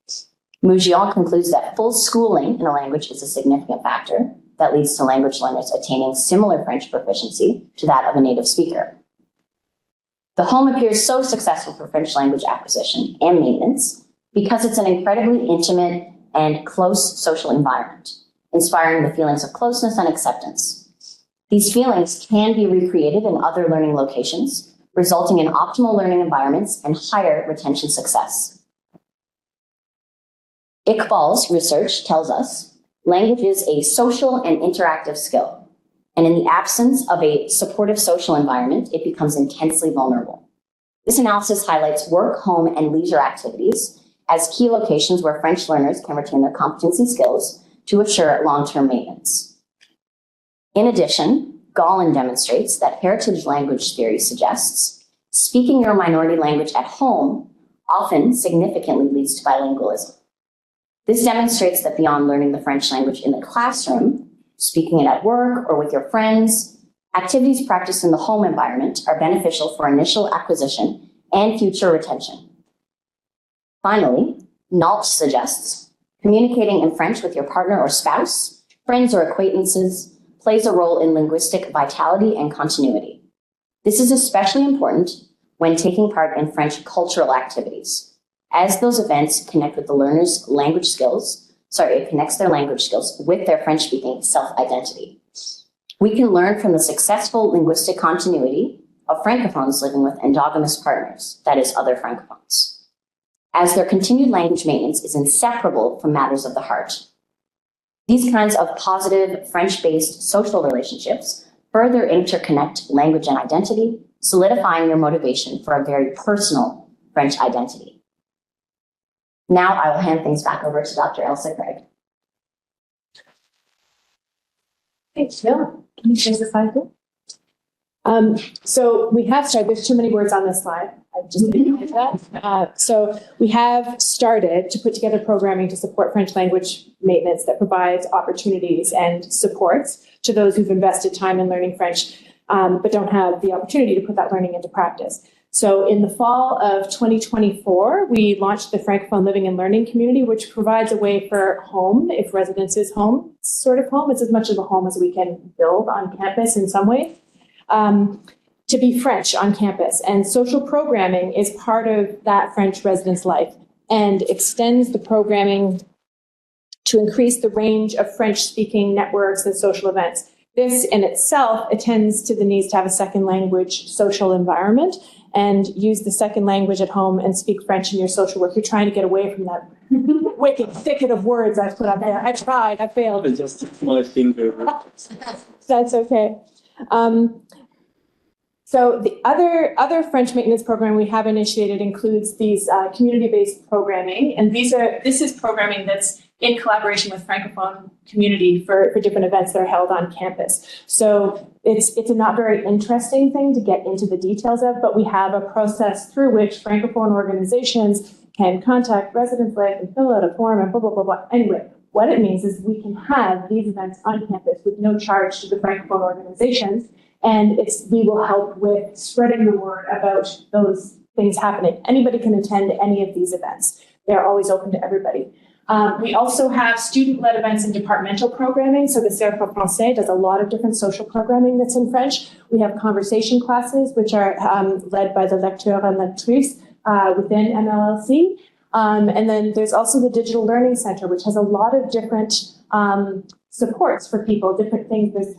Mougion concludes that full schooling in a language is a significant factor that leads to language learners attaining similar French proficiency to that of a native speaker. The home appears so successful for French language acquisition and maintenance because it's an incredibly intimate and close social environment, inspiring the feelings of closeness and acceptance. These feelings can be recreated in other learning locations, resulting in optimal learning environments and higher retention success. Iqbal's research tells us language is a social and interactive skill, and in the absence of a supportive social environment, it becomes intensely vulnerable. This analysis highlights work, home, and leisure activities as key locations where French learners can retain their competency skills to assure long-term maintenance. In addition, Gallen demonstrates that heritage language theory suggests speaking your minority language at home often significantly leads to bilingualism. This demonstrates that beyond learning the French language in the classroom, speaking it at work or with your friends, activities practiced in the home environment are beneficial for initial acquisition and future retention. Finally, Nault suggests communicating in French with your partner or spouse, friends or acquaintances plays a role in linguistic vitality and continuity. This is especially important when taking part in French cultural activities, as those events connect with the learner's language skills. It connects their language skills with their French-speaking self-identity. We can learn from the successful linguistic continuity of Francophones living with endogamous partners, that is, other Francophones, as their continued language maintenance is inseparable from matters of the heart. These kinds of positive French-based social relationships further interconnect language and identity, solidifying your motivation for a very personal French identity. Now I will hand things back over to Dr. Ailsa Craig. Thanks, Jill. Can you change the slide, please? So we have started, there's too many words on this slide. I just didn't that. So we have started to put together programming to support French language maintenance that provides opportunities and supports to those who've invested time in learning French, but don't have the opportunity to put that learning into practice. So in the fall of 2024, we launched the Francophone Living and Learning Community, which provides a way for home, if residence is home, sort of home, it's as much of a home as we can build on campus in some way, to be French on campus. And social programming is part of that French residence life and extends the programming to increase the range of French-speaking networks and social events. This in itself attends to the needs to have a second language social environment and use the second language at home and speak French in your social work. You're trying to get away from that wicked thicket of words I've put up there. I tried, I failed. It's just a small finger. That's okay. So the other French maintenance program we have initiated includes these community-based programming, and this is programming that's in collaboration with Francophone community for different events that are held on campus. So it's a not very interesting thing to get into the details of, but we have a process through which Francophone organizations can contact residents with and fill out a form and blah, blah, blah, blah. Anyway, what it means is we can have these events on campus with no charge to the Francophone organizations, and we will help with spreading the word about those things happening. Anybody can attend any of these events. They're always open to everybody. We also have student-led events and departmental programming. So the Cercle Français does a lot of different social programming that's in French. We have conversation classes, which are led by the lecteur and lectrice within MLLC. And then there's also the Digital Learning Center, which has a lot of different supports for people, different things. There's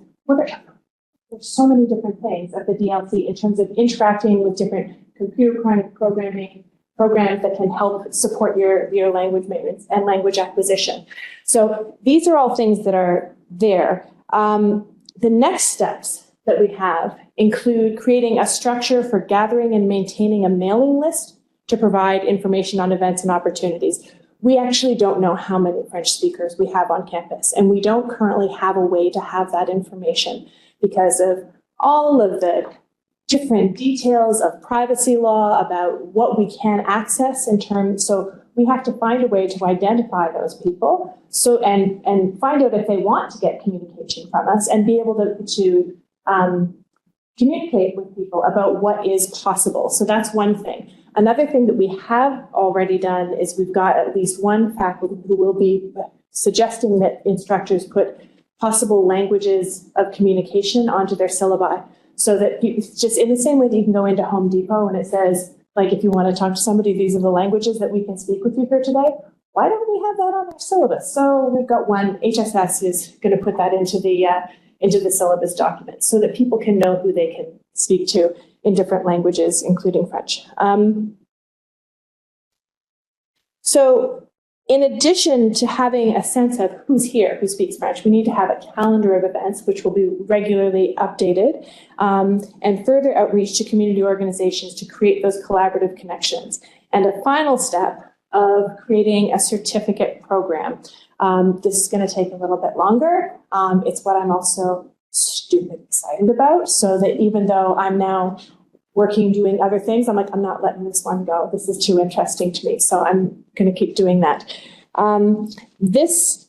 so many different things at the DLC in terms of interacting with different computer programming programs that can help support your language maintenance and language acquisition. So these are all things that are there. The next steps that we have include creating a structure for gathering and maintaining a mailing list to provide information on events and opportunities. We actually don't know how many French speakers we have on campus, and we don't currently have a way to have that information because of all of the different details of privacy law about what we can access in terms. So we have to find a way to identify those people and find out if they want to get communication from us and be able to communicate with people about what is possible. So that's one thing. Another thing that we have already done is we've got at least one faculty who will be suggesting that instructors put possible languages of communication onto their syllabi. So that it's just in the same way that you can go into Home Depot and it says, like, if you want to talk to somebody, these are the languages that we can speak with you here today. Why don't we have that on our syllabus? So we've got one. HSS is going to put that into the syllabus document so that people can know who they can speak to in different languages, including French. So in addition to having a sense of who's here, who speaks French, we need to have a calendar of events, which will be regularly updated, and further outreach to community organizations to create those collaborative connections. And a final step of creating a certificate program. This is going to take a little bit longer. It's what I'm also stupid excited about, so that even though I'm now doing other things, I'm like, I'm not letting this one go. This is too interesting to me. So I'm going to keep doing that. This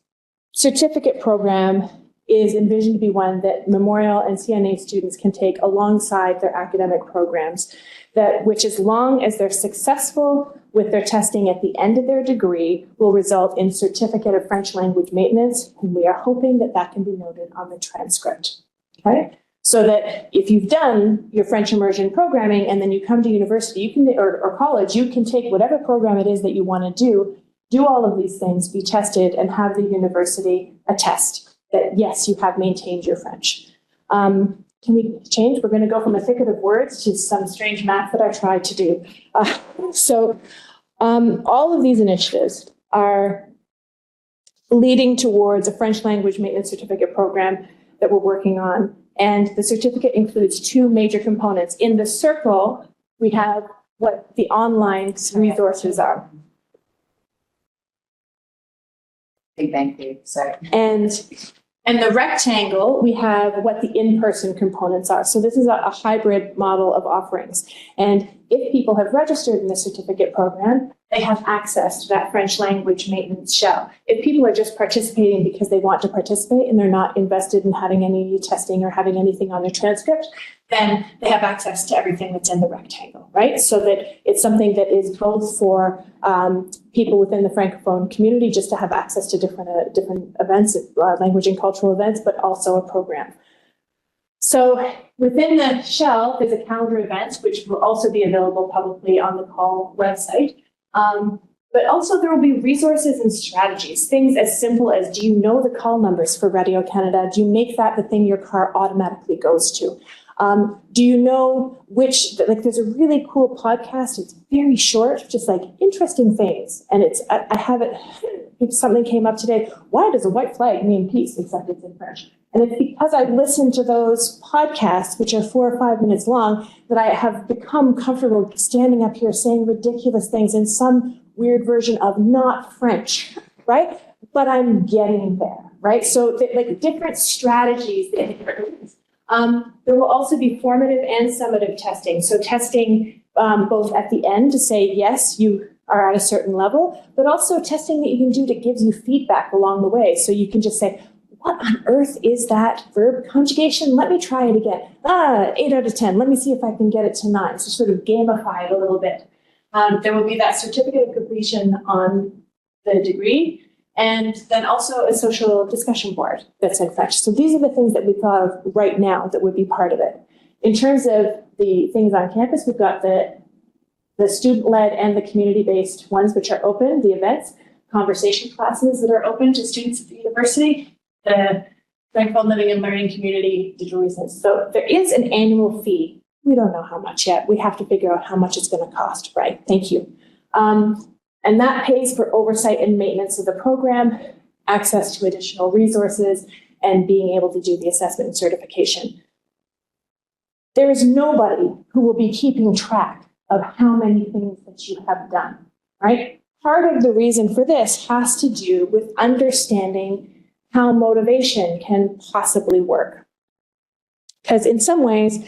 certificate program is envisioned to be one that Memorial and CNA students can take alongside their academic programs, which as long as they're successful with their testing at the end of their degree will result in certificate of French language maintenance. And we are hoping that that can be noted on the transcript. Okay. So that if you've done your French immersion programming and then you come to university, you can, or college, you can take whatever program it is that you want to do all of these things, be tested, and have the university attest that, yes, you have maintained your French. Can we change? We're going to go from a thicket of words to some strange math that I tried to do. All of these initiatives are leading towards a French language maintenance certificate program that we're working on. And the certificate includes two major components. In the circle, we have what the online resources are. Big Bang Theory, sorry. And the rectangle, we have what the in-person components are. So this is a hybrid model of offerings. And if people have registered in the certificate program, they have access to that French language maintenance shell. If people are just participating because they want to participate and they're not invested in having any testing or having anything on their transcript, then they have access to everything that's in the rectangle, right? So that it's something that is both for people within the Francophone community just to have access to different events, language and cultural events, but also a program. So within the shell, there's a calendar events, which will also be available publicly on the CALL website. But also there will be resources and strategies, things as simple as, do you know the call numbers for Radio Canada? Do you make that the thing your car automatically goes to? Do you know which, like there's a really cool podcast, it's very short, just like interesting things. And it's, I have it, something came up today, why does a white flag mean peace, except it's in French? And it's because I listened to those podcasts, which are 4 or 5 minutes long, that I have become comfortable standing up here saying ridiculous things in some weird version of not French, right? But I'm getting there, right? So like different strategies. There will also be formative and summative testing. So testing both at the end to say, yes, you are at a certain level, but also testing that you can do that gives you feedback along the way. So you can just say, what on earth is that verb conjugation? Let me try it again. 8 out of 10. Let me see if I can get it to 9. So sort of gamify it a little bit. There will be that certificate of completion on the degree, and then also a social discussion board that's in French. So these are the things that we thought of right now that would be part of it. In terms of the things on campus, we've got the student-led and the community-based ones, which are open, the events, conversation classes that are open to students at the university, the Grenfell Living and Learning Community Digital Resources. So there is an annual fee. We don't know how much yet. We have to figure out how much it's going to cost, right? Thank you. And that pays for oversight and maintenance of the program, access to additional resources, and being able to do the assessment and certification. There is nobody who will be keeping track of how many things that you have done, right? Part of the reason for this has to do with understanding how motivation can possibly work. Because in some ways,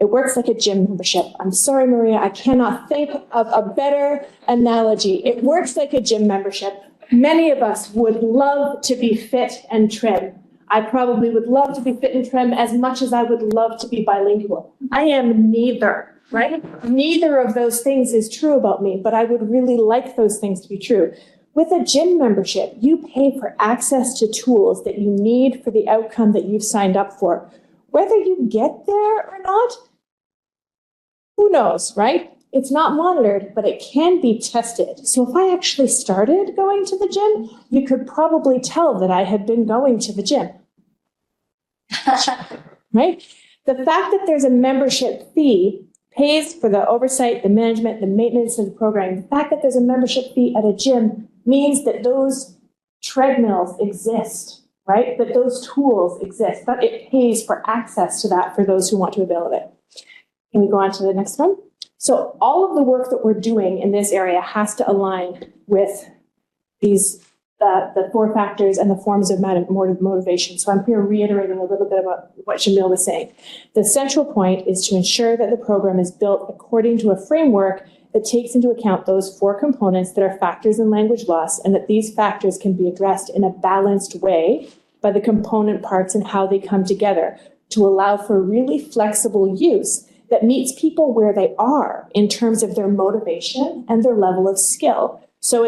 it works like a gym membership. I'm sorry, Maria, I cannot think of a better analogy. It works like a gym membership. Many of us would love to be fit and trim. I probably would love to be fit and trim as much as I would love to be bilingual. I am neither, right? Neither of those things is true about me, but I would really like those things to be true. With a gym membership, you pay for access to tools that you need for the outcome that you've signed up for. Whether you get there or not, who knows, right? It's not monitored, but it can be tested. So if I actually started going to the gym, you could probably tell that I had been going to the gym. Right? The fact that there's a membership fee pays for the oversight, the management, the maintenance of the program. The fact that there's a membership fee at a gym means that those treadmills exist, right? That those tools exist, that it pays for access to that for those who want to avail of it. Can we go on to the next one? So all of the work that we're doing in this area has to align with these, the 4 factors and the forms of motivation. So I'm here reiterating a little bit about what Jamil was saying. The central point is to ensure that the program is built according to a framework that takes into account those 4 components that are factors in language loss, and that these factors can be addressed in a balanced way by the component parts and how they come together to allow for really flexible use that meets people where they are in terms of their motivation and their level of skill. So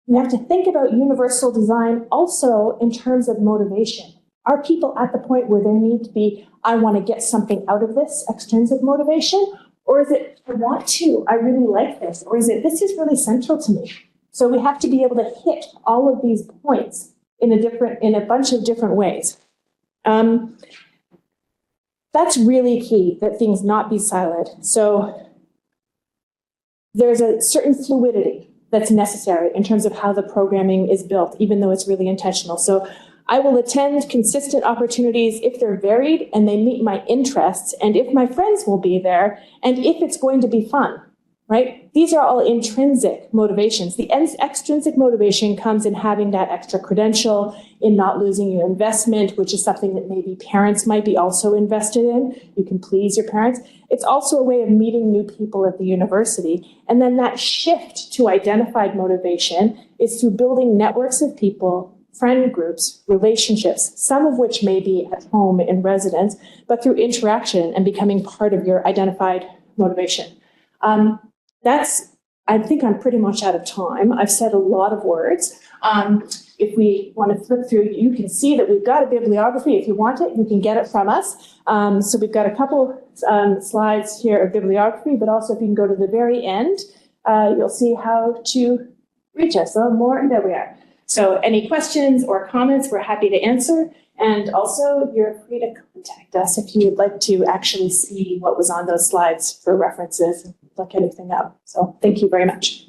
we have to think about universal design also in terms of motivation. Are people at the point where they need to be, I want to get something out of this, extrinsic motivation? Or is it, I want to, I really like this? Or is it, this is really central to me? So we have to be able to hit all of these points in a bunch of different ways. That's really key, that things not be siloed. So there's a certain fluidity that's necessary in terms of how the programming is built, even though it's really intentional. So I will attend consistent opportunities if they're varied and they meet my interests, and if my friends will be there, and if it's going to be fun, right? These are all intrinsic motivations. The extrinsic motivation comes in having that extra credential, in not losing your investment, which is something that maybe parents might be also invested in. You can please your parents. It's also a way of meeting new people at the university. And then that shift to identified motivation is through building networks of people, friend groups, relationships, some of which may be at home in residence, but through interaction and becoming part of your identified motivation. I think I'm pretty much out of time. I've said a lot of words. If we want to flip through, you can see that we've got a bibliography. If you want it, you can get it from us. So we've got a couple slides here of bibliography, but also if you can go to the very end, you'll see how to reach us. So there we are. So any questions or comments, we're happy to answer. And also, you're free to contact us if you'd like to actually see what was on those slides for references and look anything up. So thank you very much.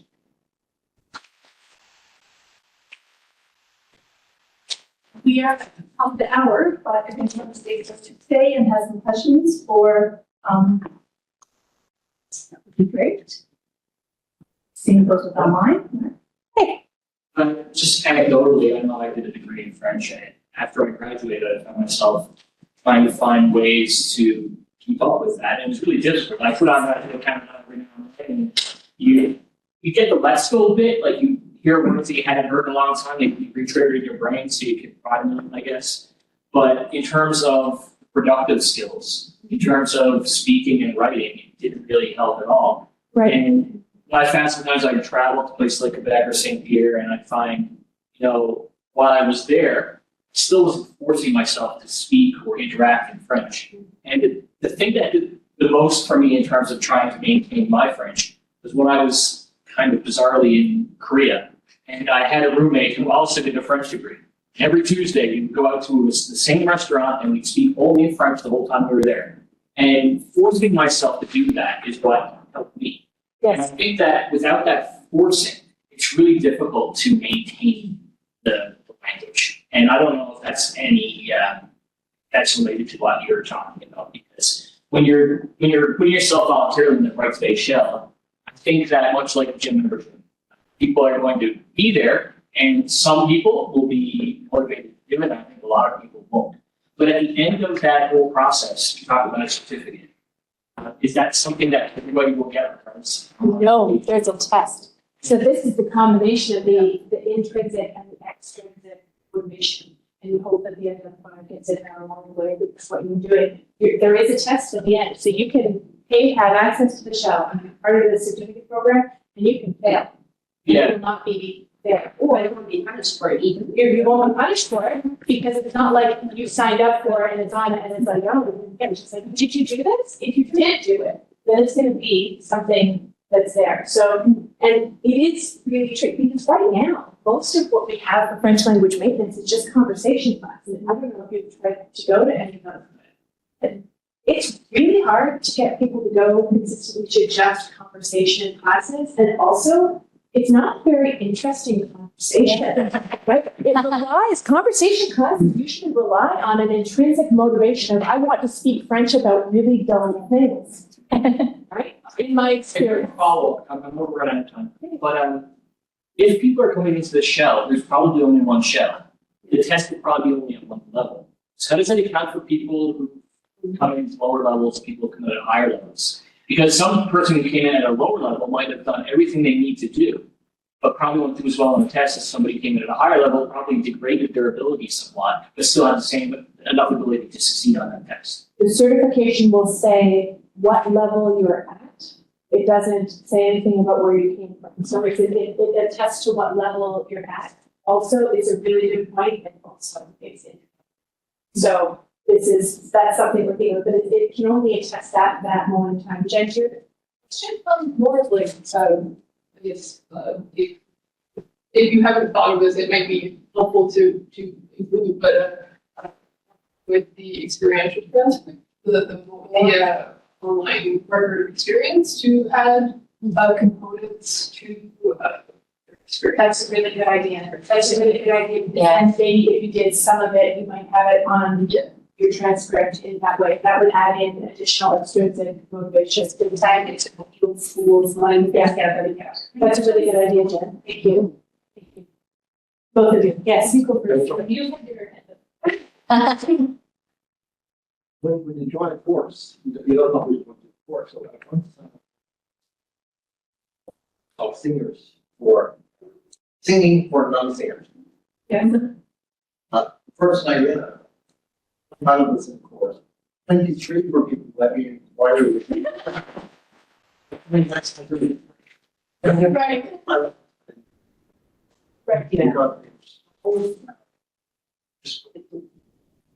We are on the hour, but if anyone stays just to stay and has some questions for, that would be great. Seeing those with online. Hey. Just anecdotally, I know I did a degree in French, and after I graduated, I found myself trying to find ways to keep up with that. And it was really difficult. I put on that account every now and then, and you get the let's go bit, like you hear words that you hadn't heard in a long time, they can be re-triggered in your brain, so you can broaden them, I guess. But in terms of productive skills, in terms of speaking and writing, it didn't really help at all. Right. And I found sometimes I would travel to places like Quebec or St. Pierre, and I'd find, while I was there, I still wasn't forcing myself to speak or interact in French. And the thing that did the most for me in terms of trying to maintain my French was when I was kind of bizarrely in Korea, and I had a roommate who also did a French degree. Every Tuesday, we would go out to the same restaurant, and we'd speak only in French the whole time we were there. And forcing myself to do that is what helped me. And I think that without that forcing, it's really difficult to maintain the language. And I don't know if that's that's related to what you're talking about, because when you're putting yourself voluntarily in the right space shell, I think that much like gym membership, people are going to be there, and some people will be motivated to do it. I think a lot of people won't. But at the end of that whole process, you talk about a certificate. Is that something that everybody will get? No, there's a test. So this is the combination of the intrinsic and the extrinsic motivation. And you hope at the end of the fire gets it there along the way with what you're doing. There is a test at the end. So you can have access to the shell and be part of the certificate program, and you can fail. Yeah. You will not be there. Or you won't be punished for it even. You won't be punished for it because it's not like you signed up for it and it's on it and it's like, oh, it's just like, did you do this? If you did do it, then it's going to be something that's there. So, and it is really tricky because right now, most of what we have for French language maintenance is just conversation classes. I don't know if you've tried to go to any of them. But it's really hard to get people to go consistently to just conversation classes. And also, it's not very interesting conversation. Right? It relies, conversation classes usually rely on an intrinsic motivation of, I want to speak French about really dumb things. Right? In my experience. Follow-up, I'm over running out of time. But if people are coming into the shell, there's probably only one shell. The test will probably be only at one level. So how does that account for people who come into lower levels, people who come in at higher levels? Because some person who came in at a lower level might have done everything they need to do, but probably won't do as well on the test as somebody who came in at a higher level, probably degraded their ability somewhat, but still have the same enough ability to succeed on that test. The certification will say what level you're at. It doesn't say anything about where you came from. So it attests to what level you're at. Also, it's a really good point, and also it's So that's something we're thinking of, but it can only attest that moment in time. Jen, do you? More of like, I guess, if you haven't thought of this, it might be helpful to include, but with the experiential aspect, the online partner experience to add components to experience. That's a really good idea. That's a really good idea. Yeah. And maybe if you did some of it, you might have it on your transcript in that way. That would add in additional extrinsic motivation. The time it's schools, line. Yeah, there we go. That's a really good idea, Jen. Thank you. Thank you. Both of you. Yes, you go first. You have your hand. When you join a course, you don't know who you're going to the course. So of singers for singing for non-singers. Yeah. First night in, I was in course. 23 were people let me inquire with me. Right. Right. Yeah.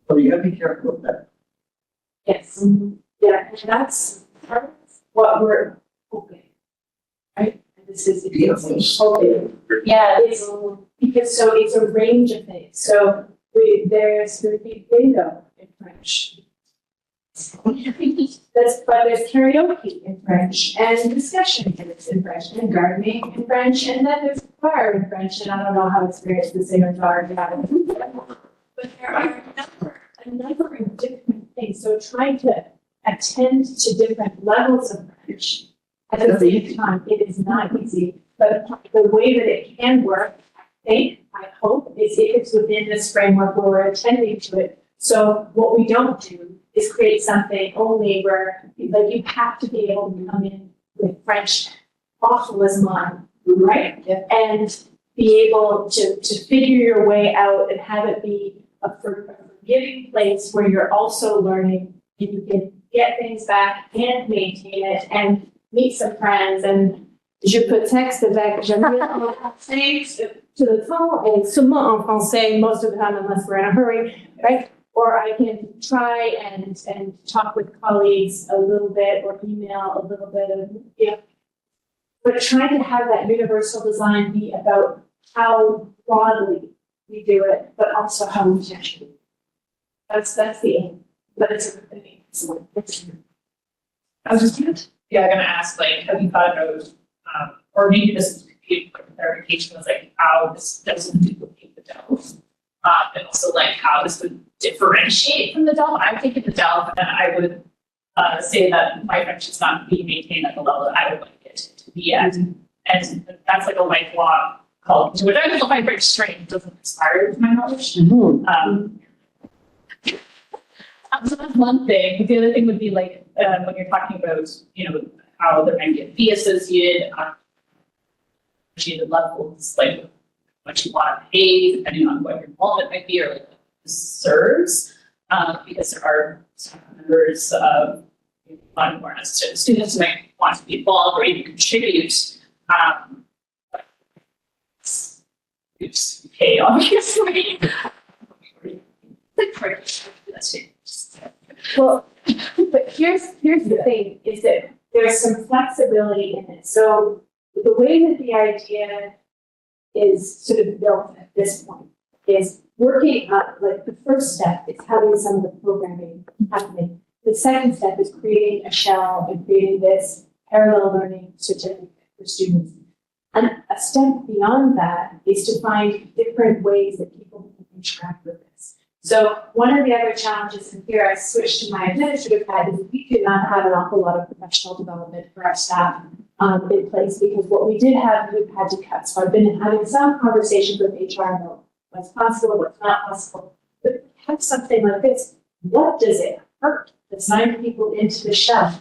So you gotta be careful with that. Yes. Yeah, and that's part of what we're hoping. Right? And this is hoping. Yeah, it's because so it's a range of things. So there's going to be bingo in French. But there's karaoke in French and discussion groups in French and gardening in French and then there's choir in French and I don't know how experienced the singers are about it. But there are a number of different things. So trying to attend to different levels of French at the same time, it is not easy. But the way that it can work, I hope, is if it's within this framework where we're attending to it. So what we don't do is create something only where like you have to be able to come in with French awfulism on, right? Yeah. And be able to figure your way out and have it be a forgiving place where you're also learning and you can get things back and maintain it and meet some friends and je peux texte avec j'aimerais en français to the temps and seulement en français most of the time unless we're in a hurry, right? Or I can try and talk with colleagues a little bit or email a little bit of, you know, but trying to have that universal design be about how broadly we do it, but also how we teach it. That's the aim. But it's a good thing. I was just gonna ask, like, have you thought about, or maybe this is clarification was like how this doesn't duplicate the DELF, and also like how this would differentiate from the DELF. I'm taking the DELF, and I would say that my French is not being maintained at the level that I would like it to be at, and that's like a lifelong call to which I feel my French strength doesn't expire to my knowledge. So that's one thing. The other thing would be like when you're talking about, you know, how there might be a fee associated, levels, like what you want to pay, depending on what your involvement might be, or like this serves, because there are some members of more necessarily students who might want to be involved or even contribute. It's okay, obviously. Well, but here's the thing, is that there's some flexibility in it. So the way that the idea is sort of built at this point is working up, like the first step is having some of the programming happening. The second step is creating a shell and creating this parallel learning certificate for students. And a step beyond that is to find different ways that people can interact with this. So one of the other challenges, and here I switched to my administrative hat, is we did not have an awful lot of professional development for our staff in place, because what we did have, we've had to cut. So I've been having some conversations with HR about what's possible, what's not possible. But have something like this, what does it hurt to sign people into the shell?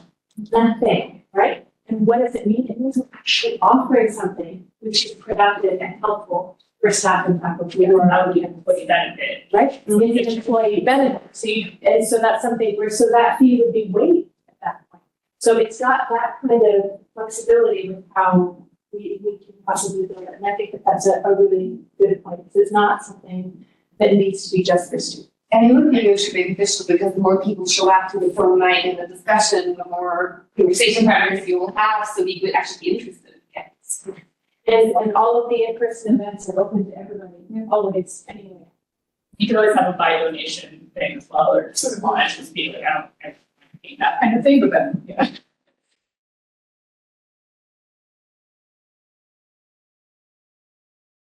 Nothing, right? And what does it mean? It means we're actually offering something which is productive and helpful for staff and faculty who are out the employee benefit, right? It's an employee benefit. And so that's something where, so that fee would be waived at that point. So it's got that kind of flexibility with how we can possibly do it. And I think that that's a really good point, because it's not something that needs to be just for students. And it would be mutually beneficial because the more people show up to the phone night and the discussion, the more conversation partners you will have, so we would actually be interested in kids. And all of the in-person events are open to everybody, always, anyway. You could always have a buy donation thing as well, or sort of just be like, I don't need that kind of thing, but then, yeah.